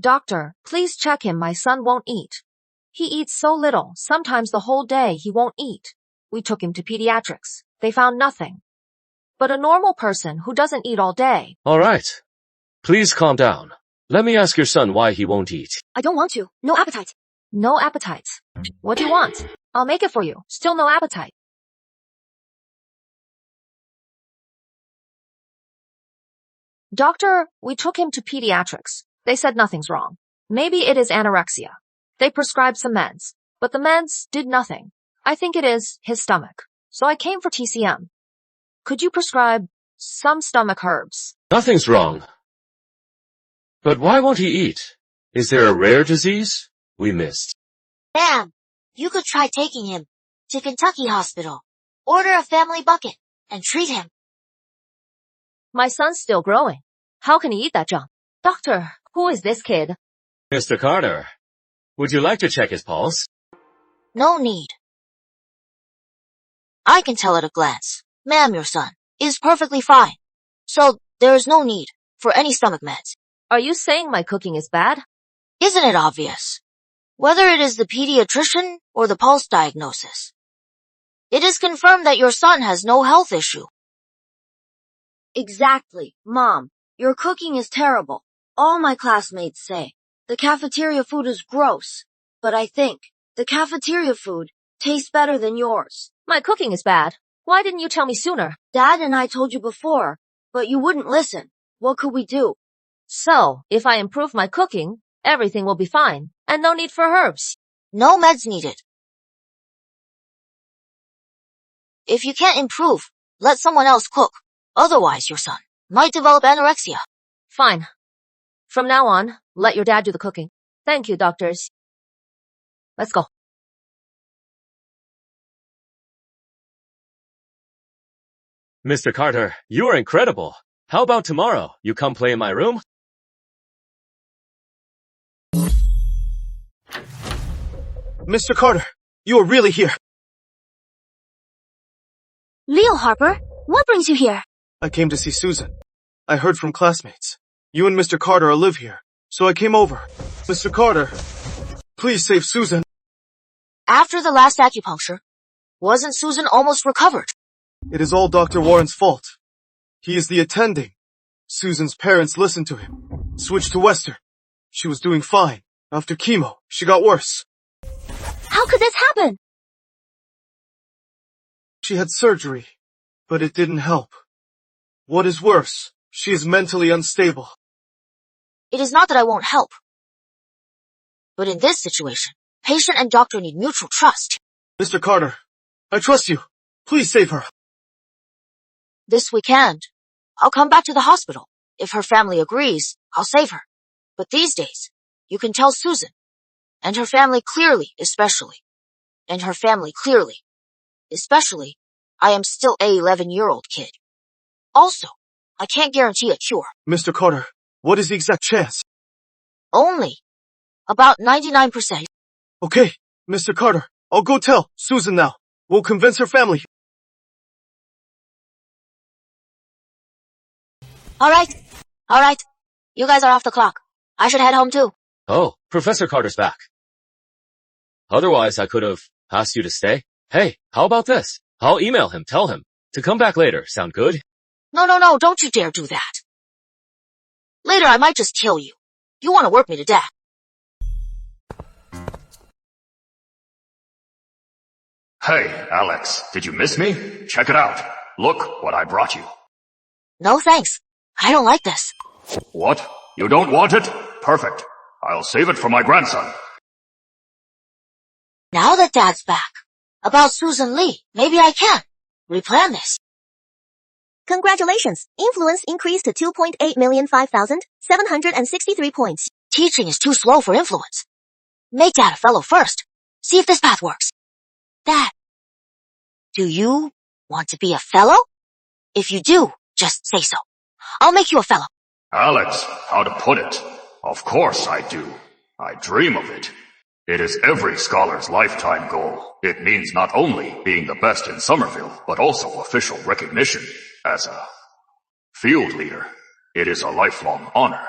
Doctor, please check him. My son won't eat. He eats so little, sometimes the whole day he won't eat. We took him to pediatrics. They found nothing. But a normal person who doesn't eat all day. All right. Please calm down. Let me ask your son why he won't eat. I don't want to. No appetite. No appetite. What do you want? I'll make it for you. Still no appetite. Doctor, we took him to pediatrics. They said nothing's wrong. Maybe it is anorexia. They prescribed some meds, but the meds did nothing. I think it is his stomach. So I came for TCM. Could you prescribe some stomach herbs? Nothing's wrong. But why won't he eat? Is there a rare disease we missed? Ma'am, you could try taking him to Kentucky Hospital. Order a family bucket and treat him. My son's still growing. How can he eat that junk? Doctor, who is this kid? Mr. Carter, would you like to check his pulse? No need. I can tell at a glance. Ma'am, your son is perfectly fine. So there is no need for any stomach meds. Are you saying my cooking is bad? Isn't it obvious? Whether it is the pediatrician or the pulse diagnosis, it is confirmed that your son has no health issue. Exactly. Mom, your cooking is terrible. All my classmates say the cafeteria food is gross, but I think the cafeteria food tastes better than yours. My cooking is bad. Why didn't you tell me sooner? Dad and I told you before, but you wouldn't listen. What could we do? So, if I improve my cooking, everything will be fine, and no need for herbs. No meds needed. If you can't improve, let someone else cook. Otherwise, your son might develop anorexia. Fine. From now on, let your dad do the cooking. Thank you, doctors. Let's go. Mr. Carter, you are incredible. How about tomorrow? You come play in my room? Mr. Carter, you are really here. Leo Harper, what brings you here? I came to see Susan. I heard from classmates. You and Mr. Carter live here, so I came over. Mr. Carter, please save Susan. After the last acupuncture, wasn't Susan almost recovered? It is all Dr. Warren's fault. He is the attending. Susan's parents listened to him. Switched to Western. She was doing fine. After chemo, she got worse. How could this happen? She had surgery, but it didn't help. What is worse, she is mentally unstable. It is not that I won't help. But in this situation, patient and doctor need mutual trust. Mr. Carter, I trust you. Please save her. This we can't. I'll come back to the hospital. If her family agrees, I'll save her. But these days, you can tell Susan, and her family clearly, especially, I am still a 11-year-old kid. Also, I can't guarantee a cure. Mr. Carter, what is the exact chance? Only about 99%. Okay, Mr. Carter, I'll go tell Susan now. We'll convince her family. Alright. You guys are off the clock. I should head home too. Oh, Professor Carter's back. Otherwise, I could have asked you to stay. Hey, how about this? I'll email him, tell him to come back later. Sound good? No, don't you dare do that. Later I might just kill you. You want to work me to death. Hey, Alex, did you miss me? Check it out. Look what I brought you. No thanks. I don't like this. What? You don't want it? Perfect. I'll save it for my grandson. Now that Dad's back, about Susan Lee, maybe I can replan this. Congratulations! Influence increased to 2.8,005,763 points. Teaching is too slow for influence. Make Dad a fellow first. See if this path works. Dad, do you want to be a fellow? If you do, just say so. I'll make you a fellow. Alex, how to put it? Of course I do. I dream of it. It is every scholar's lifetime goal. It means not only being the best in Somerville, but also official recognition as a field leader. It is a lifelong honor,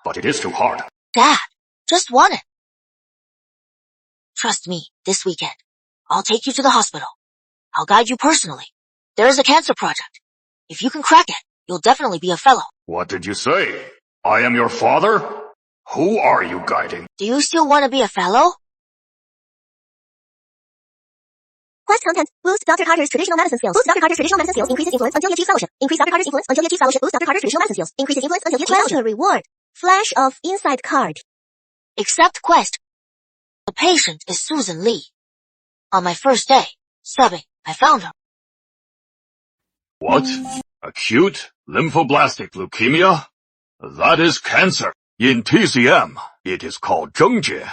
but it is too hard. Dad, just want it. Trust me, this weekend, I'll take you to the hospital. I'll guide you personally. There is a cancer project. If you can crack it, you'll definitely be a fellow. What did you say? I am your father? Who are you guiding? Do you still want to be a fellow? Quest content. Boost Dr. Carter's traditional medicine skills. Boost Dr. Carter's traditional medicine skills. Increases influence until you achieve fellowship. Increase Dr. Carter's influence until you achieve fellowship. Boost Dr. Carter's traditional medicine skills. Increases influence until you achieve fellowship. Reward. Flash of inside card. Accept quest. The patient is Susan Lee. On my first day, subbing, I found her. What? Acute lymphoblastic leukemia? That is cancer. In TCM, it is called Zhengjie.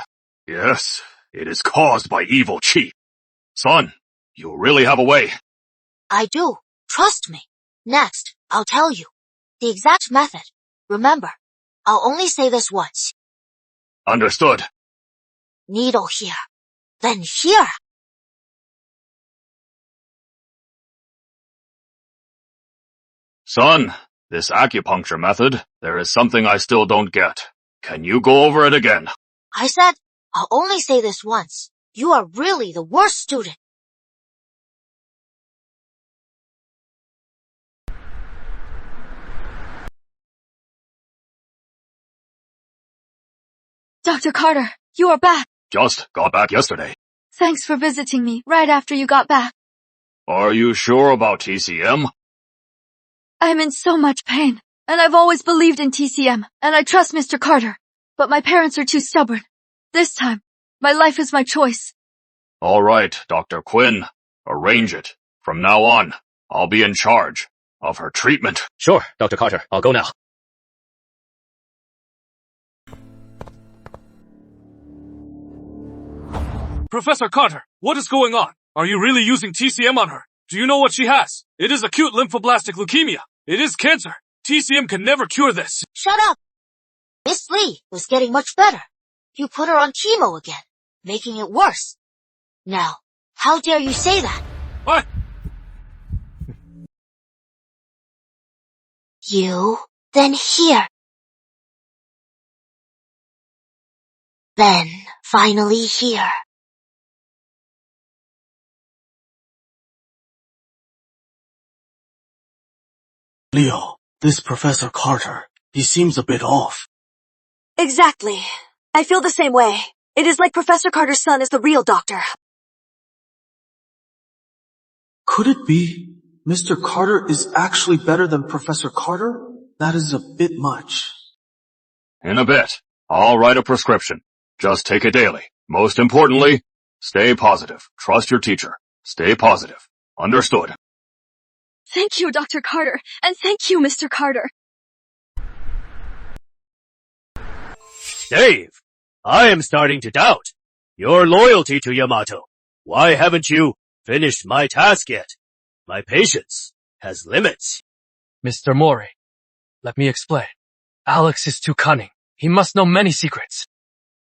Yes, it is caused by evil qi. Son, you really have a way. I do. Trust me. Next, I'll tell you. The exact method. Remember, I'll only say this once. Understood. Needle here. Then here. Son, this acupuncture method, there is something I still don't get. Can you go over it again? I said, I'll only say this once. You are really the worst student. Dr. Carter, you are back. Just got back yesterday. Thanks for visiting me right after you got back. Are you sure about TCM? I'm in so much pain, and I've always believed in TCM, and I trust Mr. Carter. But my parents are too stubborn. This time, my life is my choice. All right, Dr. Quinn. Arrange it. From now on, I'll be in charge of her treatment. Sure, Dr. Carter. I'll go now. Professor Carter, what is going on? Are you really using TCM on her? Do you know what she has? It is acute lymphoblastic leukemia. It is cancer. TCM can never cure this. Shut up! Miss Lee was getting much better. You put her on chemo again, making it worse. Now, how dare you say that? What? You, then here. Then, finally here. Leo, this Professor Carter, he seems a bit off. Exactly. I feel the same way. It is like Professor Carter's son is the real doctor. Could it be Mr. Carter is actually better than Professor Carter? That is a bit much. In a bit, I'll write a prescription. Just take it daily. Most importantly, stay positive. Trust your teacher. Stay positive. Understood. Thank you, Dr. Carter, and thank you, Mr. Carter. Dave, I am starting to doubt your loyalty to Yamato. Why haven't you finished my task yet? My patience has limits. Mr. Mori, let me explain. Alex is too cunning. He must know many secrets.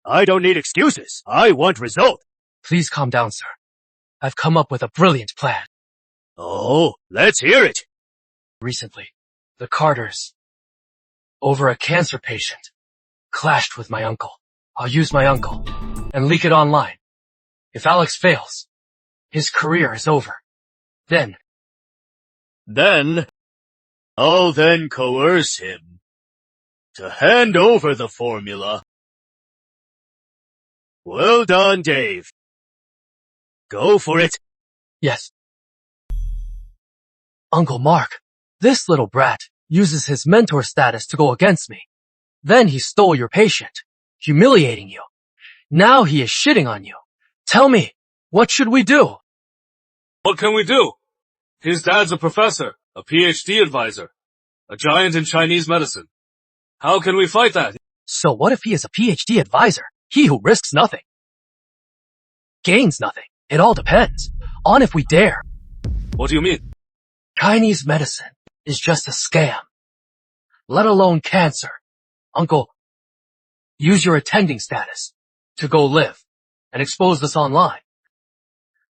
I don't need excuses. I want results. Please calm down, sir. I've come up with a brilliant plan. Oh, let's hear it. Recently, the Carters, over a cancer patient, clashed with my uncle. I'll use my uncle and leak it online. If Alex fails, his career is over. Then, I'll then coerce him to hand over the formula. Well done, Dave. Go for it. Yes. Uncle Mark, this little brat uses his mentor status to go against me. Then he stole your patient, humiliating you. Now he is shitting on you. Tell me, what should we do? What can we do? His dad's a professor, a PhD advisor, a giant in Chinese medicine. How can we fight that? So what if he is a PhD advisor? He who risks nothing gains nothing. It all depends on if we dare. What do you mean? Chinese medicine is just a scam. Let alone cancer. Uncle, use your attending status to go live and expose this online.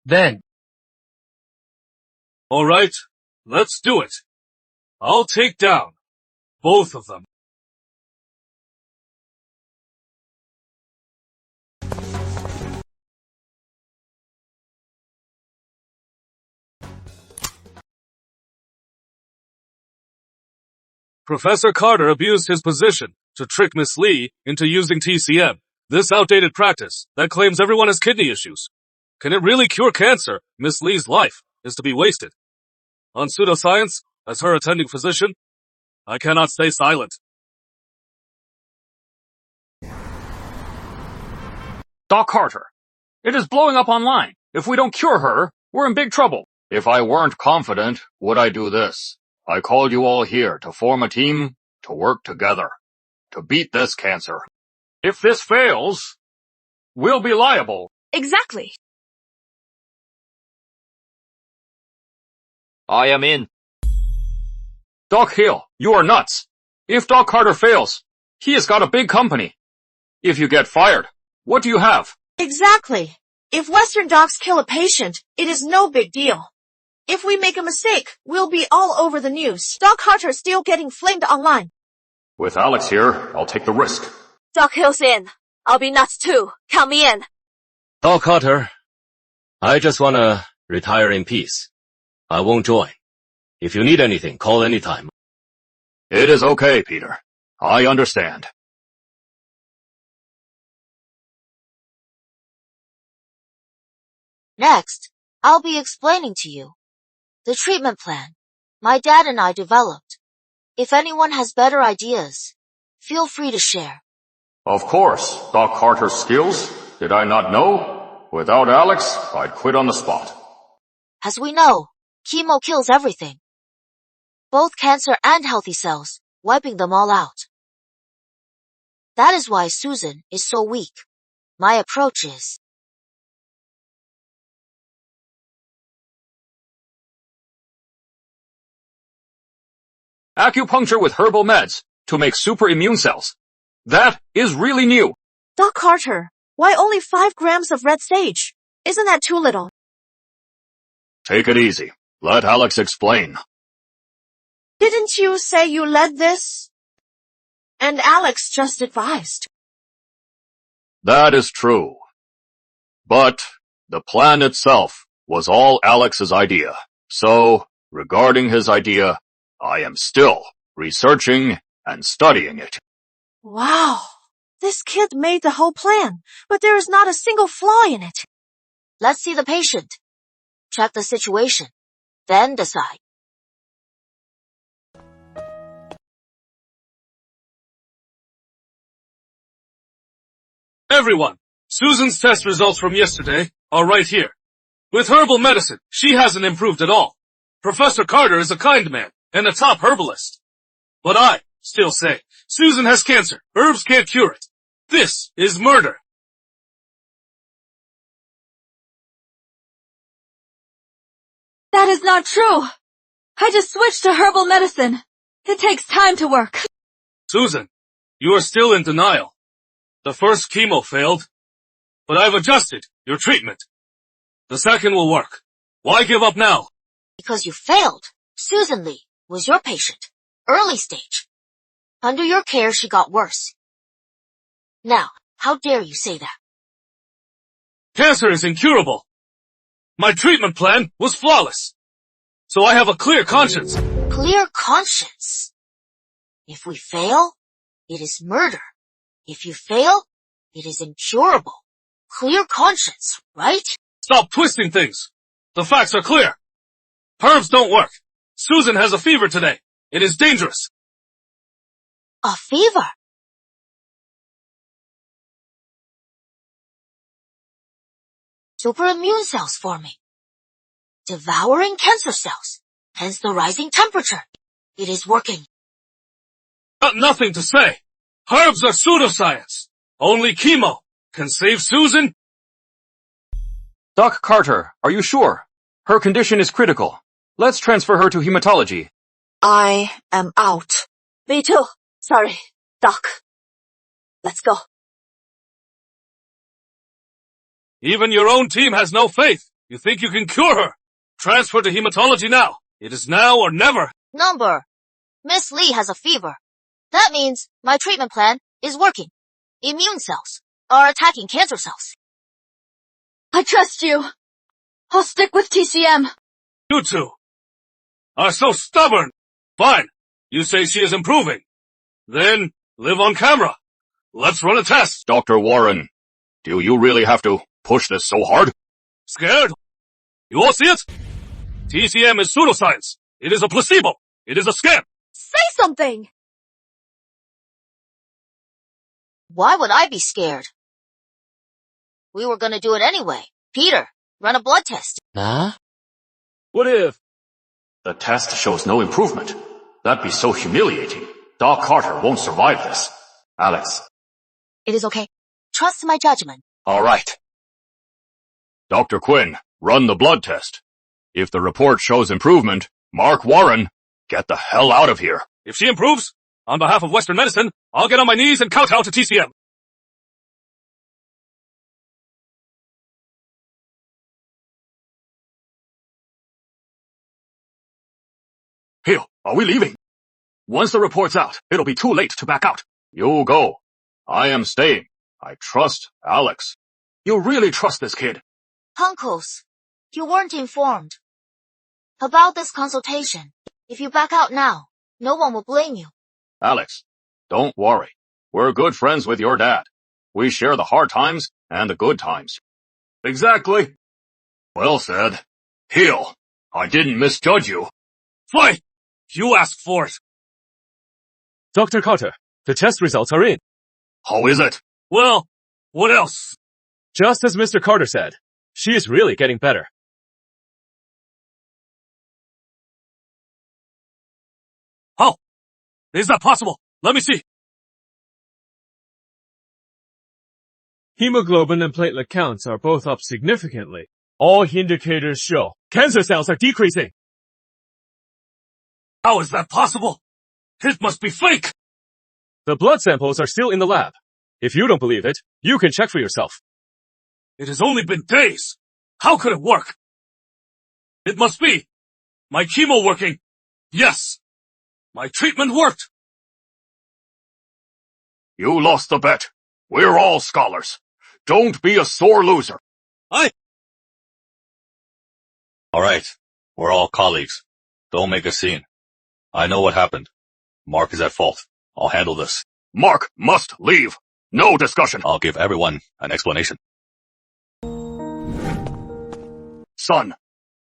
Then, all right, let's do it. I'll take down both of them. Professor Carter abused his position to trick Miss Lee into using TCM. This outdated practice that claims everyone has kidney issues. Can it really cure cancer? Miss Lee's life is to be wasted. On pseudoscience, as her attending physician, I cannot stay silent. Doc Carter, it is blowing up online. If we don't cure her, we're in big trouble. If I weren't confident, would I do this? I called you all here to form a team to work together. to beat this cancer. If this fails, we'll be liable. Exactly. I am in. Doc Hill, you are nuts. If Doc Carter fails, he has got a big company. If you get fired, what do you have? Exactly. If Western docs kill a patient, it is no big deal. If we make a mistake, we'll be all over the news. Doc Carter still getting flamed online. With Alex here, I'll take the risk. Doc Hill's in. I'll be nuts too. Count me in. Doc Carter, I just wanna retire in peace. I won't join. If you need anything, call anytime. It is okay, Peter. I understand. Next, I'll be explaining to you the treatment plan my dad and I developed. If anyone has better ideas, feel free to share. Of course, Doc Carter's skills. Did I not know? Without Alex, I'd quit on the spot. As we know, chemo kills everything. Both cancer and healthy cells, wiping them all out. That is why Susan is so weak. My approach is acupuncture with herbal meds to make super immune cells. That is really new. Doc Carter, why only 5 grams of red sage? Isn't that too little? Take it easy. Let Alex explain. Didn't you say you led this? And Alex just advised. That is true. But the plan itself was all Alex's idea. So, regarding his idea, I am still researching and studying it. Wow. This kid made the whole plan, but there is not a single flaw in it. Let's see the patient. Check the situation. Then decide. Everyone, Susan's test results from yesterday are right here. With herbal medicine, she hasn't improved at all. Professor Carter is a kind man and a top herbalist. But I still say, Susan has cancer. Herbs can't cure it. This is murder. That is not true. I just switched to herbal medicine. It takes time to work. Susan, you are still in denial. The first chemo failed, but I've adjusted your treatment. The second will work. Why give up now? Because you failed. Susan Lee was your patient. Early stage. Under your care, she got worse. Now, how dare you say that? Cancer is incurable. My treatment plan was flawless. So I have a clear conscience. Clear conscience. If we fail, it is murder. If you fail, it is incurable. Clear conscience, right? Stop twisting things. The facts are clear. Herbs don't work. Susan has a fever today. It is dangerous. A fever? Super immune cells forming. Devouring cancer cells. Hence the rising temperature. It is working. Got nothing to say. Herbs are pseudoscience. Only chemo can save Susan. Doc Carter, are you sure? Her condition is critical. Let's transfer her to hematology. I am out. Me too. Sorry, Doc. Let's go. Even your own team has no faith. You think you can cure her? Transfer to hematology now. It is now or never. Number. Miss Lee has a fever. That means my treatment plan is working. Immune cells are attacking cancer cells. I trust you. I'll stick with TCM. You two are so stubborn. Fine. You say she is improving. Then live on camera. Let's run a test. Dr. Warren, do you really have to push this so hard? Scared? You all see it? TCM is pseudoscience. It is a placebo. It is a scam. Say something! Why would I be scared? We were gonna do it anyway. Peter, run a blood test. Huh? What if the test shows no improvement? That'd be so humiliating. Doc Carter won't survive this. Alex. It is okay. Trust my judgment. All right. Dr. Quinn, run the blood test. If the report shows improvement, Mark Warren, get the hell out of here. If she improves, on behalf of Western medicine, I'll get on my knees and kowtow to TCM. Hill, are we leaving? Once the report's out, it'll be too late to back out. You go. I am staying. I trust Alex. You really trust this kid? Uncles, you weren't informed about this consultation. If you back out now, no one will blame you. Alex, don't worry. We're good friends with your dad. We share the hard times and the good times. Exactly. Well said. Hill, I didn't misjudge you. Fine! You asked for it. Dr. Carter, the test results are in. How is it? Well, what else? Just as Mr. Carter said, she is really getting better. How? Is that possible? Let me see. Hemoglobin and platelet counts are both up significantly. All indicators show cancer cells are decreasing. How is that possible? It must be fake! The blood samples are still in the lab. If you don't believe it, you can check for yourself. It has only been days. How could it work? It must be. My chemo working. Yes. My treatment worked. You lost the bet. We're all scholars. Don't be a sore loser. All right. We're all colleagues. Don't make a scene. I know what happened. Mark is at fault. I'll handle this. Mark must leave. No discussion. I'll give everyone an explanation. Son,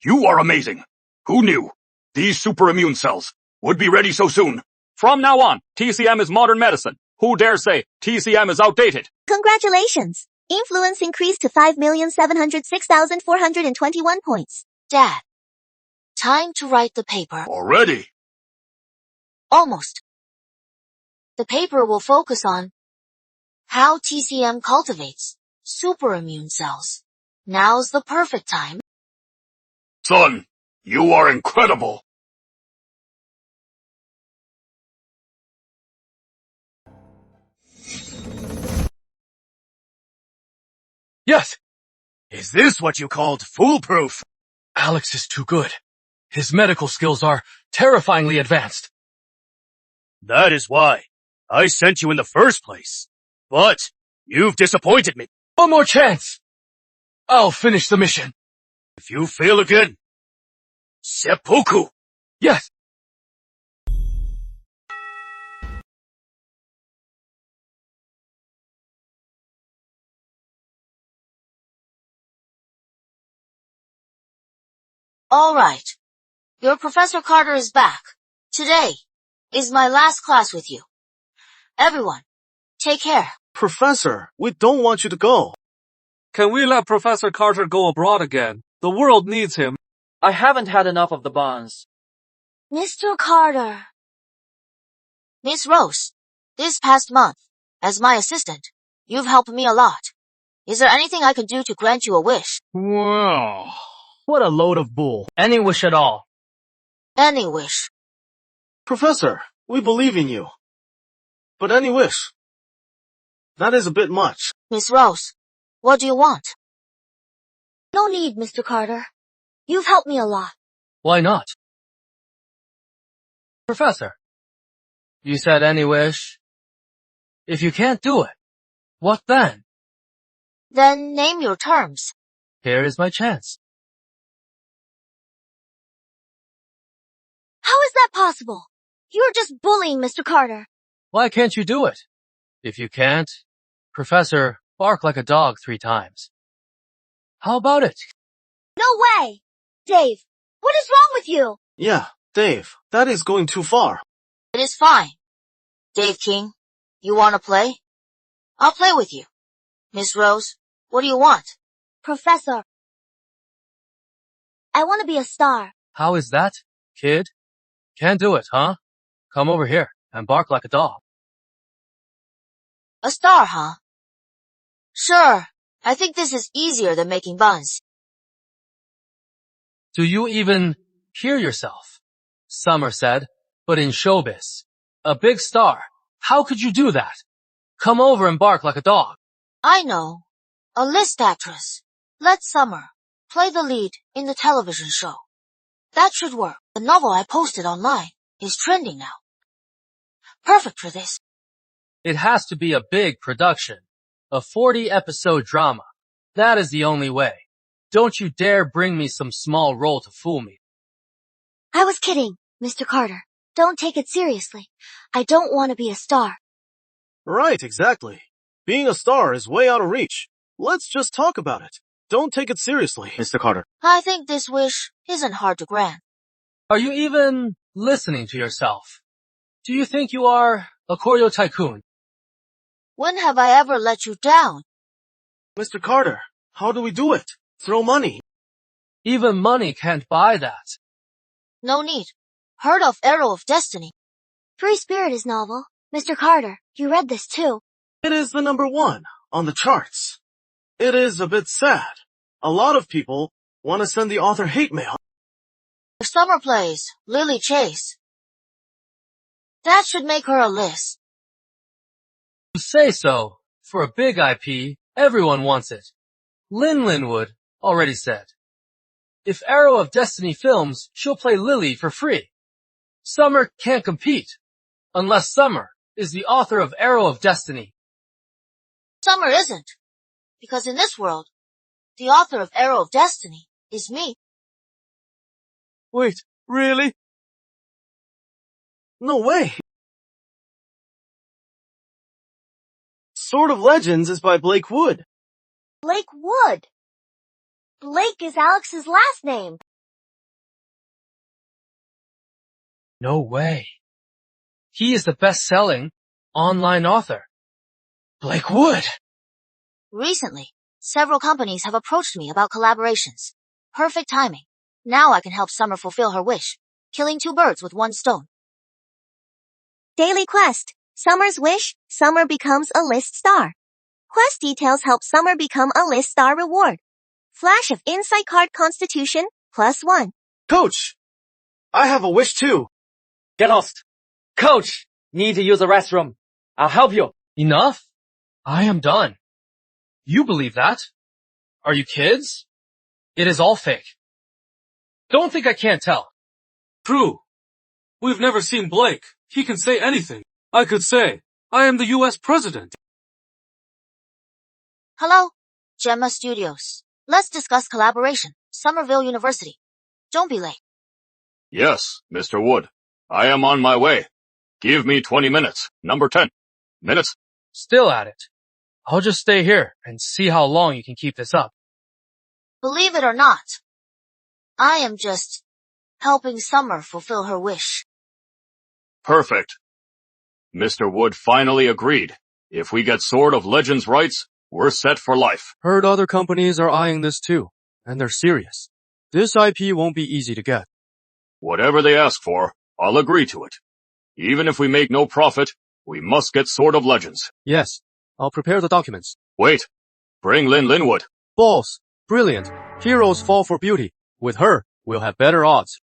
you are amazing. Who knew? These super immune cells would be ready so soon. From now on, TCM is modern medicine. Who dare say TCM is outdated? Congratulations! Influence increased to 5,706,421 points. Dad, time to write the paper. Already? Almost. The paper will focus on how TCM cultivates superimmune cells. Now's the perfect time. Son, you are incredible. Yes! Is this what you called foolproof? Alex is too good. His medical skills are terrifyingly advanced. That is why I sent you in the first place. But you've disappointed me. One more chance. I'll finish the mission. If you fail again, seppuku. Yes. All right. Your Professor Carter is back. Today is my last class with you. Everyone, take care. Professor, we don't want you to go. Can we let Professor Carter go abroad again? The world needs him. I haven't had enough of the bonds. Mr. Carter. Miss Rose, this past month, as my assistant, you've helped me a lot. Is there anything I could do to grant you a wish? Wow. What a load of bull. Any wish at all. Any wish. Professor, we believe in you. But any wish. That is a bit much. Miss Rose, what do you want? No need, Mr. Carter. You've helped me a lot. Why not? Professor, you said any wish. If you can't do it, what then? Then name your terms. Here is my chance. How is that possible? You're just bullying Mr. Carter. Why can't you do it? If you can't, Professor, bark like a dog 3 times. How about it? No way! Dave, what is wrong with you? Yeah, Dave, that is going too far. It is fine. Dave King, you want to play? I'll play with you. Miss Rose, what do you want? Professor, I want to be a star. How is that, kid? Can't do it, huh? Come over here and bark like a dog. A star, huh? Sure, I think this is easier than making buns. Do you even hear yourself? Summer said, but in showbiz. A big star. How could you do that? Come over and bark like a dog. I know. A list actress. Let Summer play the lead in the television show. That should work. The novel I posted online is trending now. Perfect for this. It has to be a big production. A 40-episode drama. That is the only way. Don't you dare bring me some small role to fool me. I was kidding, Mr. Carter. Don't take it seriously. I don't want to be a star. Right, exactly. Being a star is way out of reach. Let's just talk about it. Don't take it seriously, Mr. Carter. I think this wish isn't hard to grant. Are you even listening to yourself? Do you think you are a Koryo tycoon? When have I ever let you down? Mr. Carter, how do we do it? Throw money. Even money can't buy that. No need. Heard of Arrow of Destiny? Free Spirit is novel. Mr. Carter, you read this too. It is the #1 on the charts. It is a bit sad. A lot of people want to send the author hate mail. If Summer plays Lily Chase, that should make her a list. You say so. For a big IP, everyone wants it. Lynn Linwood already said. If Arrow of Destiny films, she'll play Lily for free. Summer can't compete, unless Summer is the author of Arrow of Destiny. Summer isn't, because in this world, the author of Arrow of Destiny is me. Wait, really? No way. Sword of Legends is by Blake Wood. Blake Wood. Blake is Alex's last name. No way. He is the best-selling online author. Blake Wood. Recently, several companies have approached me about collaborations. Perfect timing. Now I can help Summer fulfill her wish, killing 2 birds with 1 stone. Daily quest. Summer's wish, Summer becomes a list star. Quest details help Summer become a list star reward. Flash of Insight card constitution, +1. Coach! I have a wish too. Get lost. Coach, need to use the restroom. I'll help you. Enough? I am done. You believe that? Are you kids? It is all fake. Don't think I can't tell. True. We've never seen Blake. He can say anything. I could say, I am the US president. Hello, Gemma Studios. Let's discuss collaboration. Somerville University. Don't be late. Yes, Mr. Wood. I am on my way. Give me 20 minutes. Number 10. Minutes? Still at it. I'll just stay here and see how long you can keep this up. Believe it or not, I am just helping Summer fulfill her wish. Perfect. Mr. Wood finally agreed. If we get Sword of Legends rights, we're set for life. Heard other companies are eyeing this too, and they're serious. This IP won't be easy to get. Whatever they ask for, I'll agree to it. Even if we make no profit, we must get Sword of Legends. Yes, I'll prepare the documents. Wait. Bring Lynn Linwood. Boss, brilliant. Heroes fall for beauty. With her, we'll have better odds.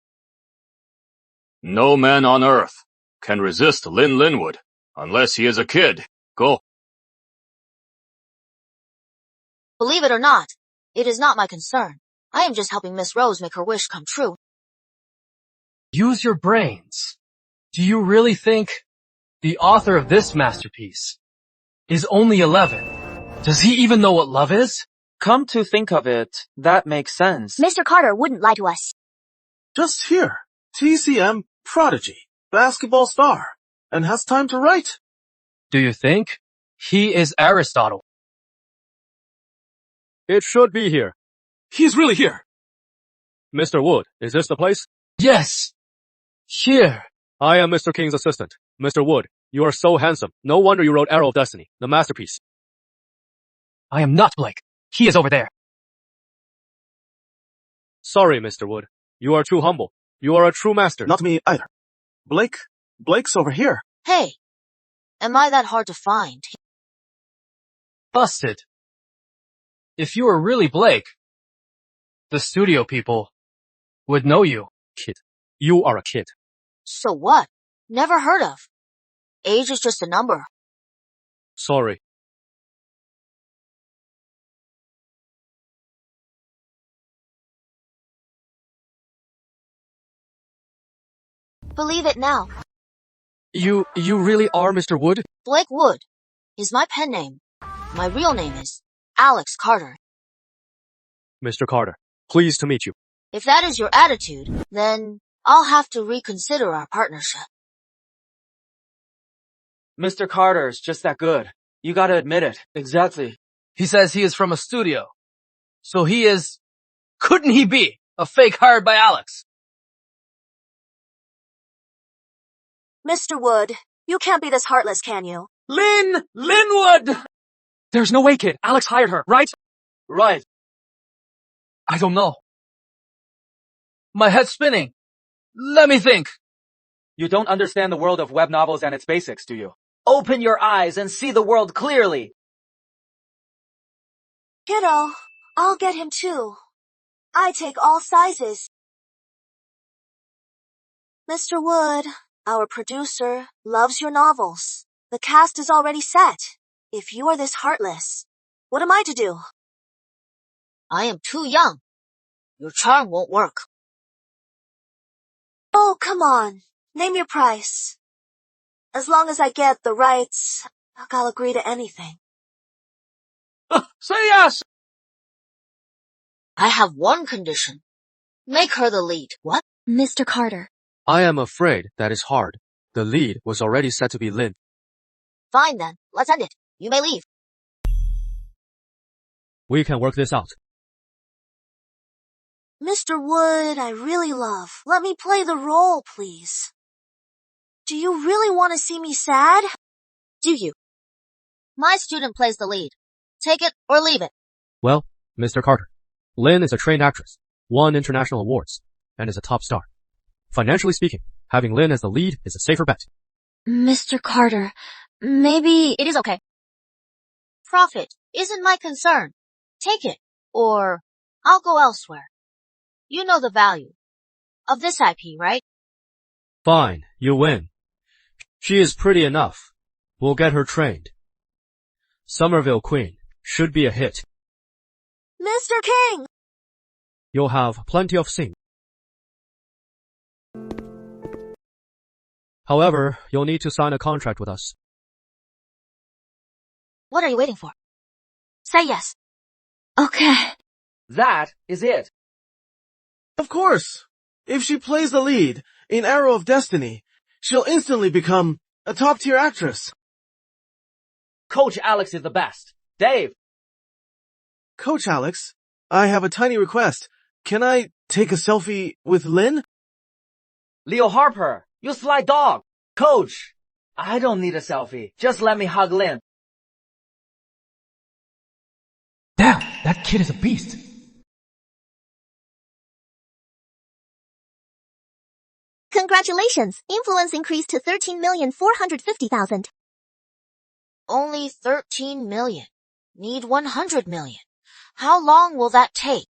No man on earth can resist Lynn Linwood, unless he is a kid. Go. Believe it or not, it is not my concern. I am just helping Miss Rose make her wish come true. Use your brains. Do you really think the author of this masterpiece is only 11? Does he even know what love is? Come to think of it, that makes sense. Mr. Carter wouldn't lie to us. Just here. TCM prodigy, basketball star, and has time to write. Do you think he is Aristotle? It should be here. He's really here. Mr. Wood, is this the place? Yes. Here. I am Mr. King's assistant. Mr. Wood, you are so handsome. No wonder you wrote Arrow of Destiny, the masterpiece. I am not Blake. He is over there. Sorry, Mr. Wood. You are too humble. You are a true master. Not me either. Blake's over here. Hey, am I that hard to find? Busted. If you were really Blake, the studio people would know you. Kid. You are a kid. So what? Never heard of. Age is just a number. Sorry. Believe it now. You really are Mr. Wood? Blake Wood is my pen name. My real name is Alex Carter. Mr. Carter, pleased to meet you. If that is your attitude, then I'll have to reconsider our partnership. Mr. Carter's just that good. You gotta admit it. Exactly. He says he is from a studio. So he is... Couldn't he be a fake hired by Alex? Mr. Wood, you can't be this heartless, can you? Lynn Wood! There's no way, kid. Alex hired her, right? Right. I don't know. My head's spinning. Let me think. You don't understand the world of web novels and its basics, do you? Open your eyes and see the world clearly. Kiddo, I'll get him too. I take all sizes. Mr. Wood, our producer, loves your novels. The cast is already set. If you are this heartless, what am I to do? I am too young. Your charm won't work. Oh, come on. Name your price. As long as I get the rights, I'll agree to anything. Say yes! I have one condition. Make her the lead. What? Mr. Carter. I am afraid that is hard. The lead was already set to be Lynn. Fine then. Let's end it. You may leave. We can work this out. Mr. Wood, I really love. Let me play the role, please. Do you really want to see me sad? Do you? My student plays the lead. Take it or leave it. Well, Mr. Carter, Lynn is a trained actress, won international awards, and is a top star. Financially speaking, having Lynn as the lead is a safer bet. Mr. Carter, maybe... It is okay. Profit isn't my concern. Take it, or I'll go elsewhere. You know the value of this IP, right? Fine, you win. She is pretty enough. We'll get her trained. Somerville Queen should be a hit. Mr. King! You'll have plenty of scenes. However, you'll need to sign a contract with us. What are you waiting for? Say yes. Okay. That is it. Of course. If she plays the lead in Arrow of Destiny, she'll instantly become a top-tier actress. Coach Alex is the best. Dave! Coach Alex, I have a tiny request. Can I take a selfie with Lynn? Leo Harper, you sly dog! Coach! I don't need a selfie. Just let me hug Lynn. Damn, that kid is a beast. Congratulations! Influence increased to 13,450,000. Only 13 million. Need 100 million. How long will that take?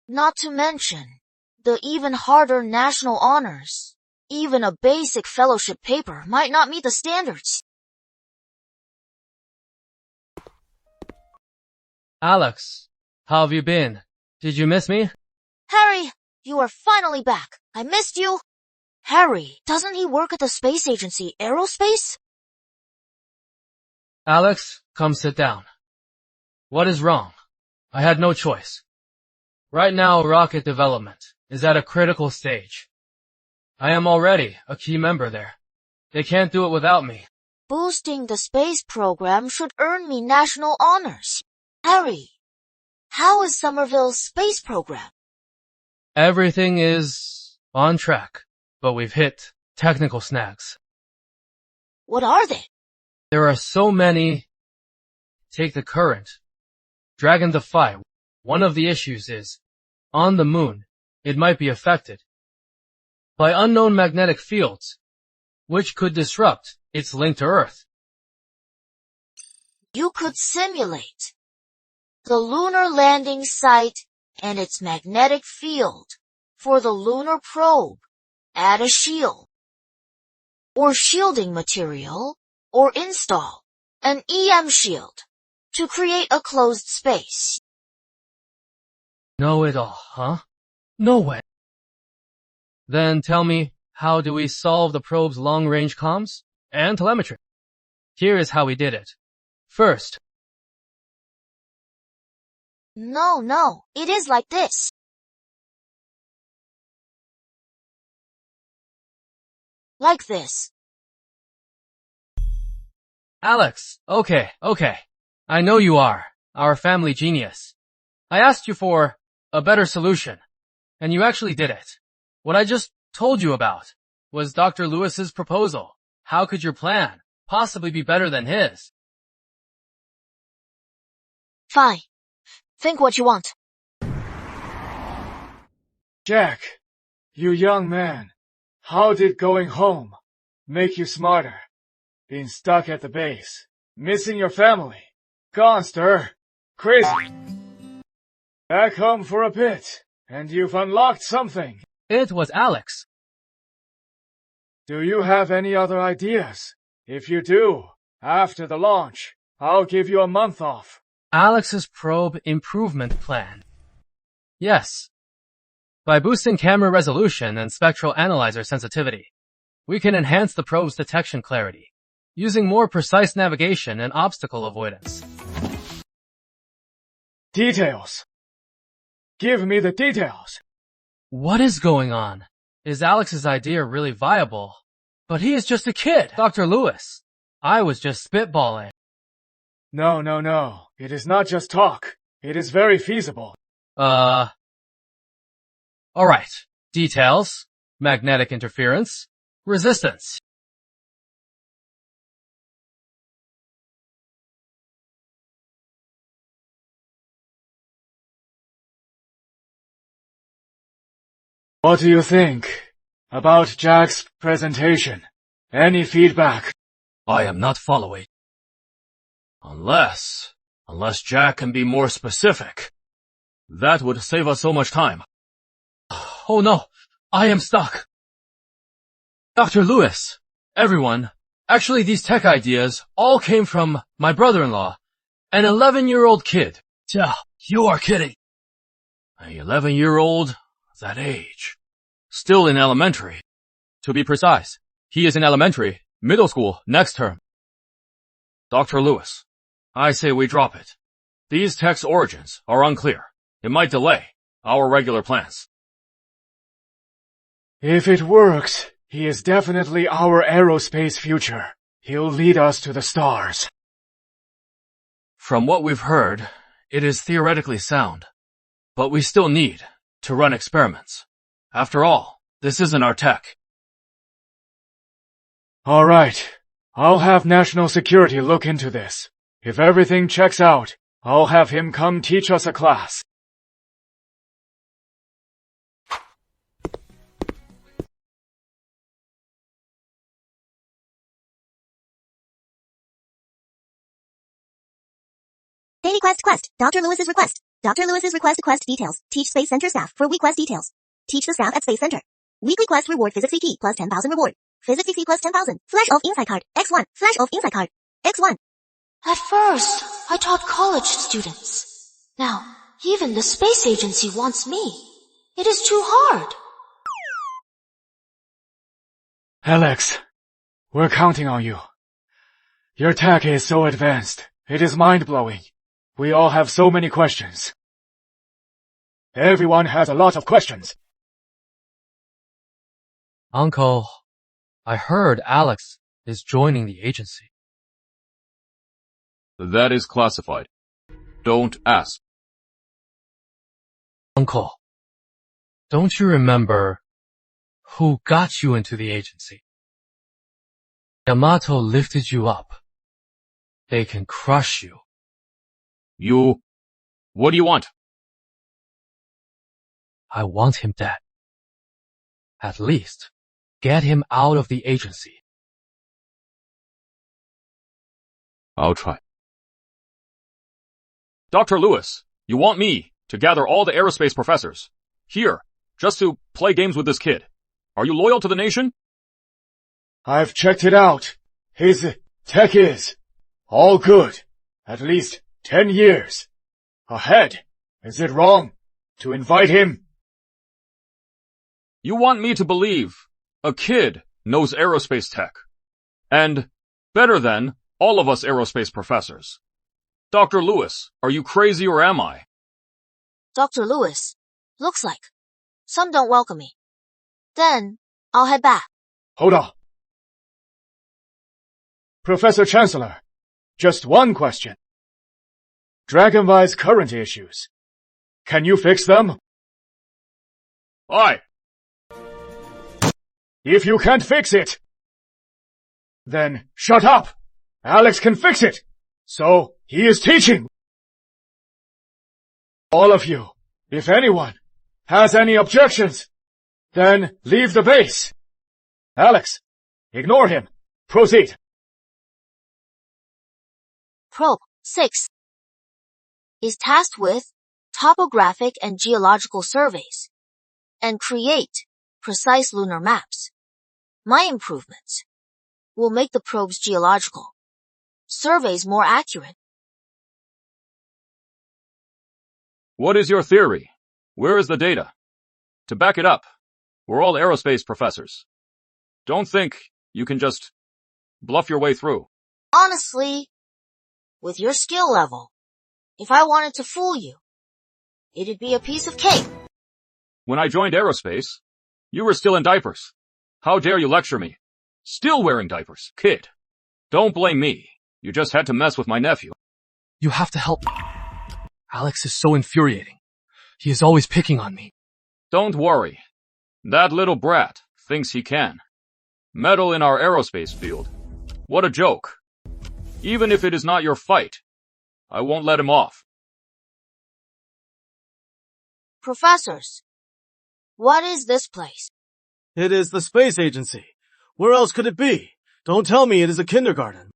Not to mention the even harder national honors. Even a basic fellowship paper might not meet the standards. Alex, how have you been? Did you miss me? Harry, you are finally back. I missed you. Harry, doesn't he work at the space agency Aerospace? Alex, come sit down. What is wrong? I had no choice. Right now, rocket development is at a critical stage. I am already a key member there. They can't do it without me. Boosting the space program should earn me national honors. Harry, how is Somerville's space program? Everything is on track, but we've hit technical snags. What are they? There are so many. Take the current. Dragon Defy. One of the issues is, on the moon, it might be affected by unknown magnetic fields, which could disrupt its link to Earth. You could simulate the lunar landing site and its magnetic field for the lunar probe, add a shield or shielding material, or install an EM shield to create a closed space. Know it all, huh? No way. Then tell me, how do we solve the probe's long-range comms and telemetry? Here is how we did it. First. No, it is like this. Like this. Alex, okay. I know you are, our family genius. I asked you for a better solution, and you actually did it. What I just told you about was Dr. Lewis's proposal. How could your plan possibly be better than his? Fine. Think what you want. Jack, you young man, how did going home make you smarter? Being stuck at the base, missing your family, gone, stir, crazy. Back home for a bit, and you've unlocked something. It was Alex. Do you have any other ideas? If you do, after the launch, I'll give you a month off. Alex's probe improvement plan. Yes. By boosting camera resolution and spectral analyzer sensitivity, we can enhance the probe's detection clarity, using more precise navigation and obstacle avoidance. Details. Give me the details. What is going on? Is Alex's idea really viable? But he is just a kid, Dr. Lewis. I was just spitballing. No. It is not just talk. It is very feasible. Alright. Details. Magnetic interference. Resistance. What do you think about Jack's presentation? Any feedback? I am not following. Unless Jack can be more specific. That would save us so much time. Oh no, I am stuck. Dr. Lewis, everyone, actually these tech ideas all came from my brother-in-law, an 11-year-old kid. Yeah, you are kidding. An 11-year-old? That age. Still in elementary. To be precise, he is in elementary, middle school, next term. Dr. Lewis, I say we drop it. These tech's origins are unclear. It might delay our regular plans. If it works, he is definitely our aerospace future. He'll lead us to the stars. From what we've heard, it is theoretically sound. But we still need to run experiments. After all, this isn't our tech. All right. I'll have national security look into this. If everything checks out, I'll have him come teach us a class. Daily quest. Dr. Lewis's request. Dr. Lewis's request details. Teach Space Center staff for week quest details. Teach the staff at Space Center. Weekly quest reward Physics VP plus 10,000 reward. Physics VP plus 10,000. Flash of Insight card. X1. Flash of Insight card. X1. At first, I taught college students. Now, even the space agency wants me. It is too hard. Alex, we're counting on you. Your tech is so advanced. It is mind-blowing. We all have so many questions. Everyone has a lot of questions. Uncle, I heard Alex is joining the agency. That is classified. Don't ask. Uncle, don't you remember who got you into the agency? Yamato lifted you up. They can crush you. What do you want? I want him dead. At least, get him out of the agency. I'll try. Dr. Lewis, you want me to gather all the aerospace professors here just to play games with this kid. Are you loyal to the nation? I've checked it out. His tech is all good. At least 10 years ahead. Is it wrong to invite him? You want me to believe a kid knows aerospace tech, and better than all of us aerospace professors. Dr. Lewis, are you crazy or am I? Dr. Lewis, looks like. Some don't welcome me. Then, I'll head back. Hold on. Professor Chancellor, just one question. Dragonvi's current issues. Can you fix them? Aye. If you can't fix it, then shut up. Alex can fix it. So, he is teaching. All of you, if anyone has any objections, then leave the base. Alex, ignore him. Proceed. Probe 6 is tasked with topographic and geological surveys and create precise lunar maps. My improvements will make the probe's geological surveys more accurate. What is your theory? Where is the data? To back it up, we're all aerospace professors. Don't think you can just bluff your way through. Honestly, with your skill level, if I wanted to fool you, it'd be a piece of cake. When I joined aerospace, you were still in diapers. How dare you lecture me? Still wearing diapers, kid. Don't blame me. You just had to mess with my nephew. You have to help me. Alex is so infuriating. He is always picking on me. Don't worry. That little brat thinks he can meddle in our aerospace field. What a joke. Even if it is not your fight, I won't let him off. Professors, what is this place? It is the space agency. Where else could it be? Don't tell me it is a kindergarten.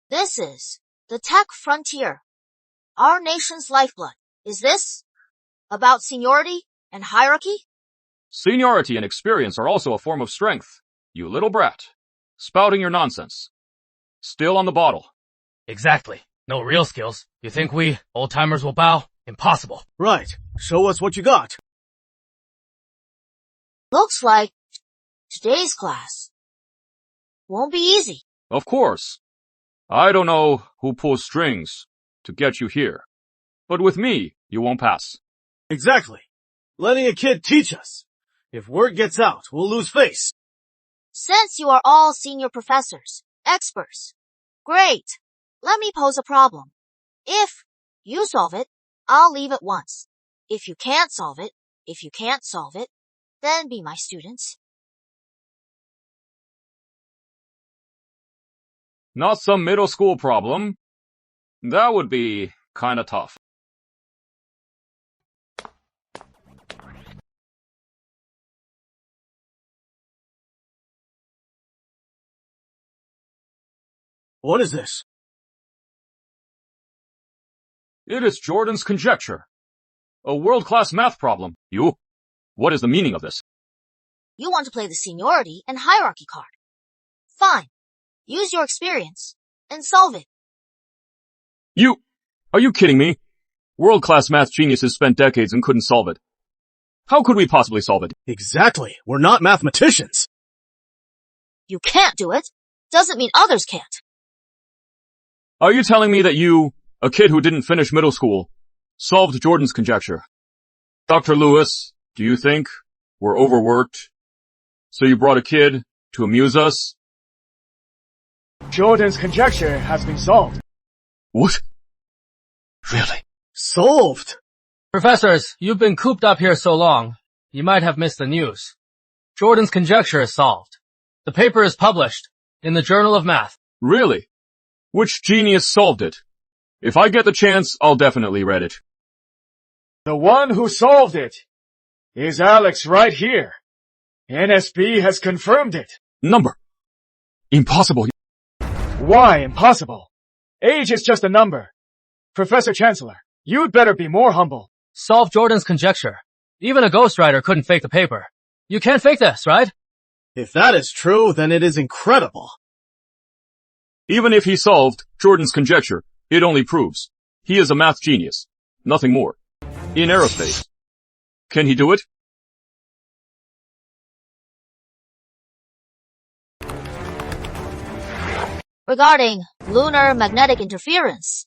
This is the tech frontier. Our nation's lifeblood. Is this about seniority and hierarchy? Seniority and experience are also a form of strength. You little brat. Spouting your nonsense. Still on the bottle. Exactly. No real skills. You think we, old-timers, will bow? Impossible. Right. Show us what you got. Looks like today's class won't be easy. Of course. I don't know who pulls strings to get you here. But with me, you won't pass. Exactly. Letting a kid teach us. If word gets out, we'll lose face. Since you are all senior professors, experts, great. Let me pose a problem. If you solve it, I'll leave at once. If you can't solve it, then be my students. Not some middle school problem. That would be kinda tough. What is this? It is Jordan's conjecture. A world-class math problem. What is the meaning of this? You want to play the seniority and hierarchy card. Fine. Use your experience and solve it. Are you kidding me? World-class math geniuses spent decades and couldn't solve it. How could we possibly solve it? Exactly. We're not mathematicians. You can't do it. Doesn't mean others can't. Are you telling me that you, a kid who didn't finish middle school, solved Jordan's conjecture? Dr. Lewis, do you think we're overworked? So you brought a kid to amuse us? Jordan's conjecture has been solved. What? Really? Solved? Professors, you've been cooped up here so long, you might have missed the news. Jordan's conjecture is solved. The paper is published in the Journal of Math. Really? Which genius solved it? If I get the chance, I'll definitely read it. The one who solved it is Alex right here. NSB has confirmed it. Number. Impossible. Why impossible? Age is just a number. Professor Chancellor, you'd better be more humble. Solve Jordan's conjecture. Even a ghostwriter couldn't fake the paper. You can't fake this, right? If that is true, then it is incredible. Even if he solved Jordan's conjecture, it only proves he is a math genius. Nothing more. In aerospace. Can he do it? Regarding lunar magnetic interference,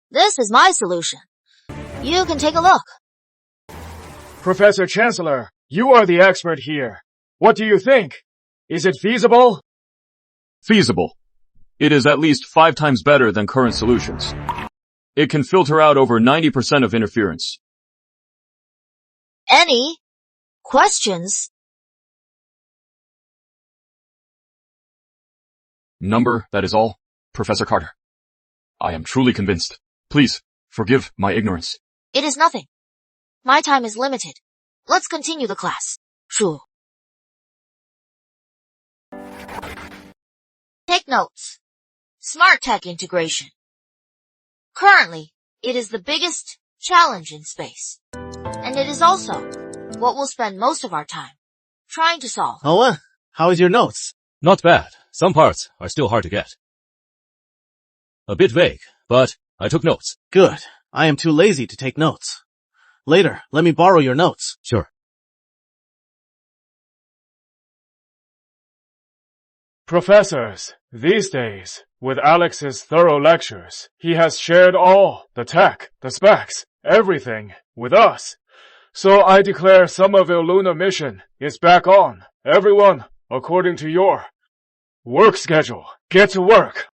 this is my solution. You can take a look. Professor Chancellor, you are the expert here. What do you think? Is it feasible? Feasible. It is at least 5 times better than current solutions. It can filter out over 90% of interference. Any questions? Number, that is all, Professor Carter. I am truly convinced. Please, forgive my ignorance. It is nothing. My time is limited. Let's continue the class. True. Take notes. Smart tech integration. Currently, it is the biggest challenge in space. And it is also what we'll spend most of our time trying to solve. Owen, how is your notes? Not bad. Some parts are still hard to get. A bit vague, but I took notes. Good. I am too lazy to take notes. Later, let me borrow your notes. Sure. Professors, these days, with Alex's thorough lectures, he has shared all, the tech, the specs, everything, with us. So I declare Somerville Lunar Mission is back on. Everyone, according to your work schedule, get to work.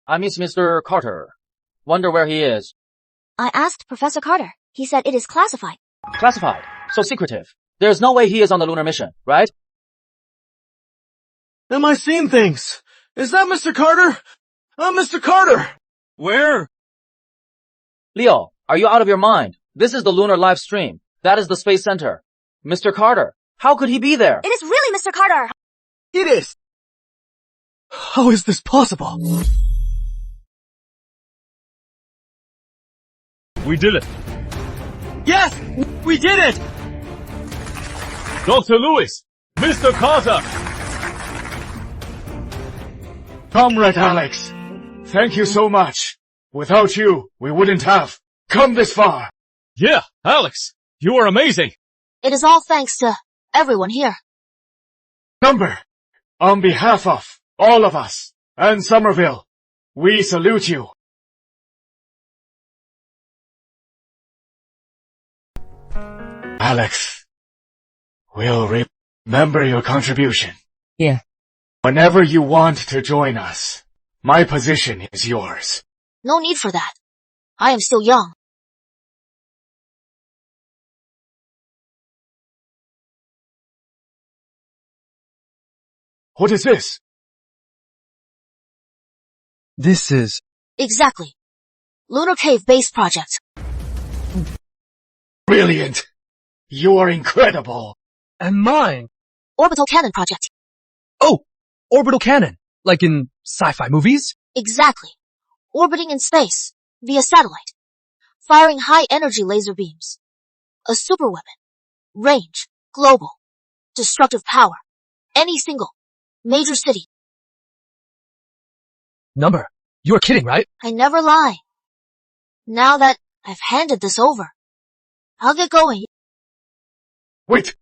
I miss Mr. Carter. Wonder where he is. I asked Professor Carter. He said it is classified. Classified. So secretive. There's no way he is on the lunar mission, right? Am I seeing things? Is that Mr. Carter? Mr. Carter! Where? Leo, are you out of your mind? This is the lunar live stream. That is the space center. Mr. Carter, how could he be there? It is really Mr. Carter! It is! How is this possible? We did it. Yes! We did it! Dr. Lewis! Mr. Carter! Comrade Alex, thank you so much. Without you, we wouldn't have come this far. Yeah, Alex, you are amazing. It is all thanks to everyone here. Number, on behalf of all of us and Somerville, we salute you. Alex, we'll remember your contribution. Yeah. Whenever you want to join us, my position is yours. No need for that. I am still young. What is this? This is... Exactly. Lunar Cave Base Project. Brilliant. You are incredible. And mine. Orbital Cannon Project. Oh, orbital cannon. Like in sci-fi movies? Exactly. Orbiting in space, via satellite. Firing high-energy laser beams. A superweapon. Range. Global. Destructive power. Any single major city. Number, you're kidding, right? I never lie. Now that I've handed this over, I'll get going. Wait!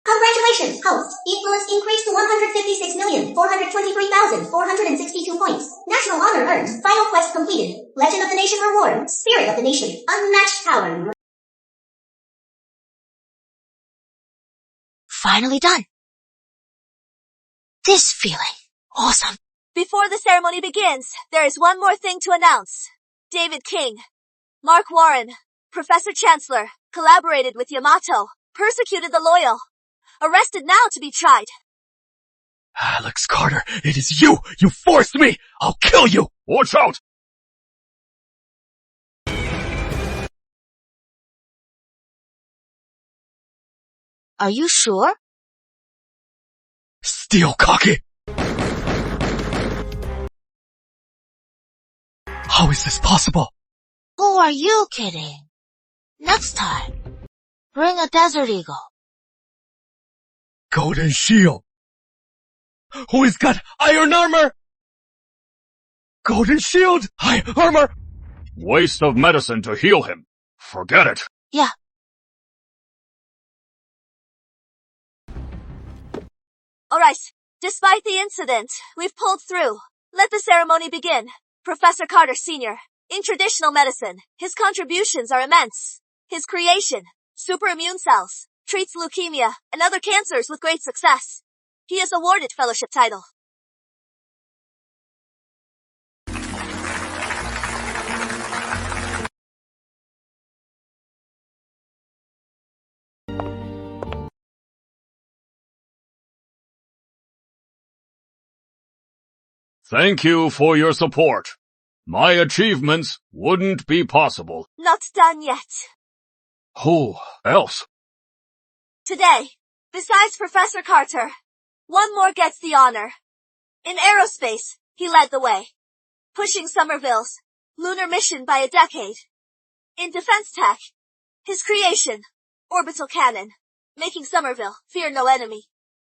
Congratulations, host. Influence increased to 156,423,462 points. National honor earned. Final quest completed. Legend of the Nation reward. Spirit of the Nation. Unmatched power. Finally done. This feeling. Awesome. Before the ceremony begins, there is one more thing to announce. David King, Mark Warren, Professor Chancellor, collaborated with Yamato, persecuted the loyal, arrested now to be tried. Alex Carter, it is you! You forced me! I'll kill you! Watch out! Are you sure? Still cocky. How is this possible? Who are you kidding? Next time, bring a Desert Eagle. Golden Shield. Who has got iron armor? Golden Shield, high armor. Waste of medicine to heal him. Forget it. Yeah. Alright, despite the incident, we've pulled through. Let the ceremony begin. Professor Carter Sr. In traditional medicine, his contributions are immense. His creation, super immune cells, treats leukemia and other cancers with great success. He is awarded fellowship title. Thank you for your support. My achievements wouldn't be possible. Not done yet. Who else? Today, besides Professor Carter, one more gets the honor. In aerospace, he led the way, pushing Somerville's lunar mission by a decade. In defense tech, his creation, orbital cannon, making Somerville fear no enemy.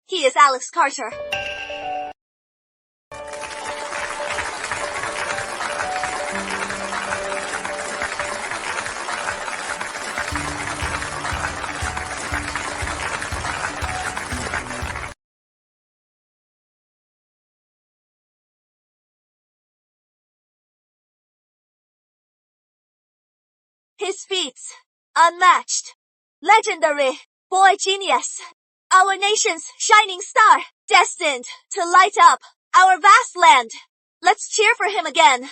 He is Alex Carter. His feats, unmatched, legendary, boy genius, our nation's shining star, destined to light up our vast land. Let's cheer for him again.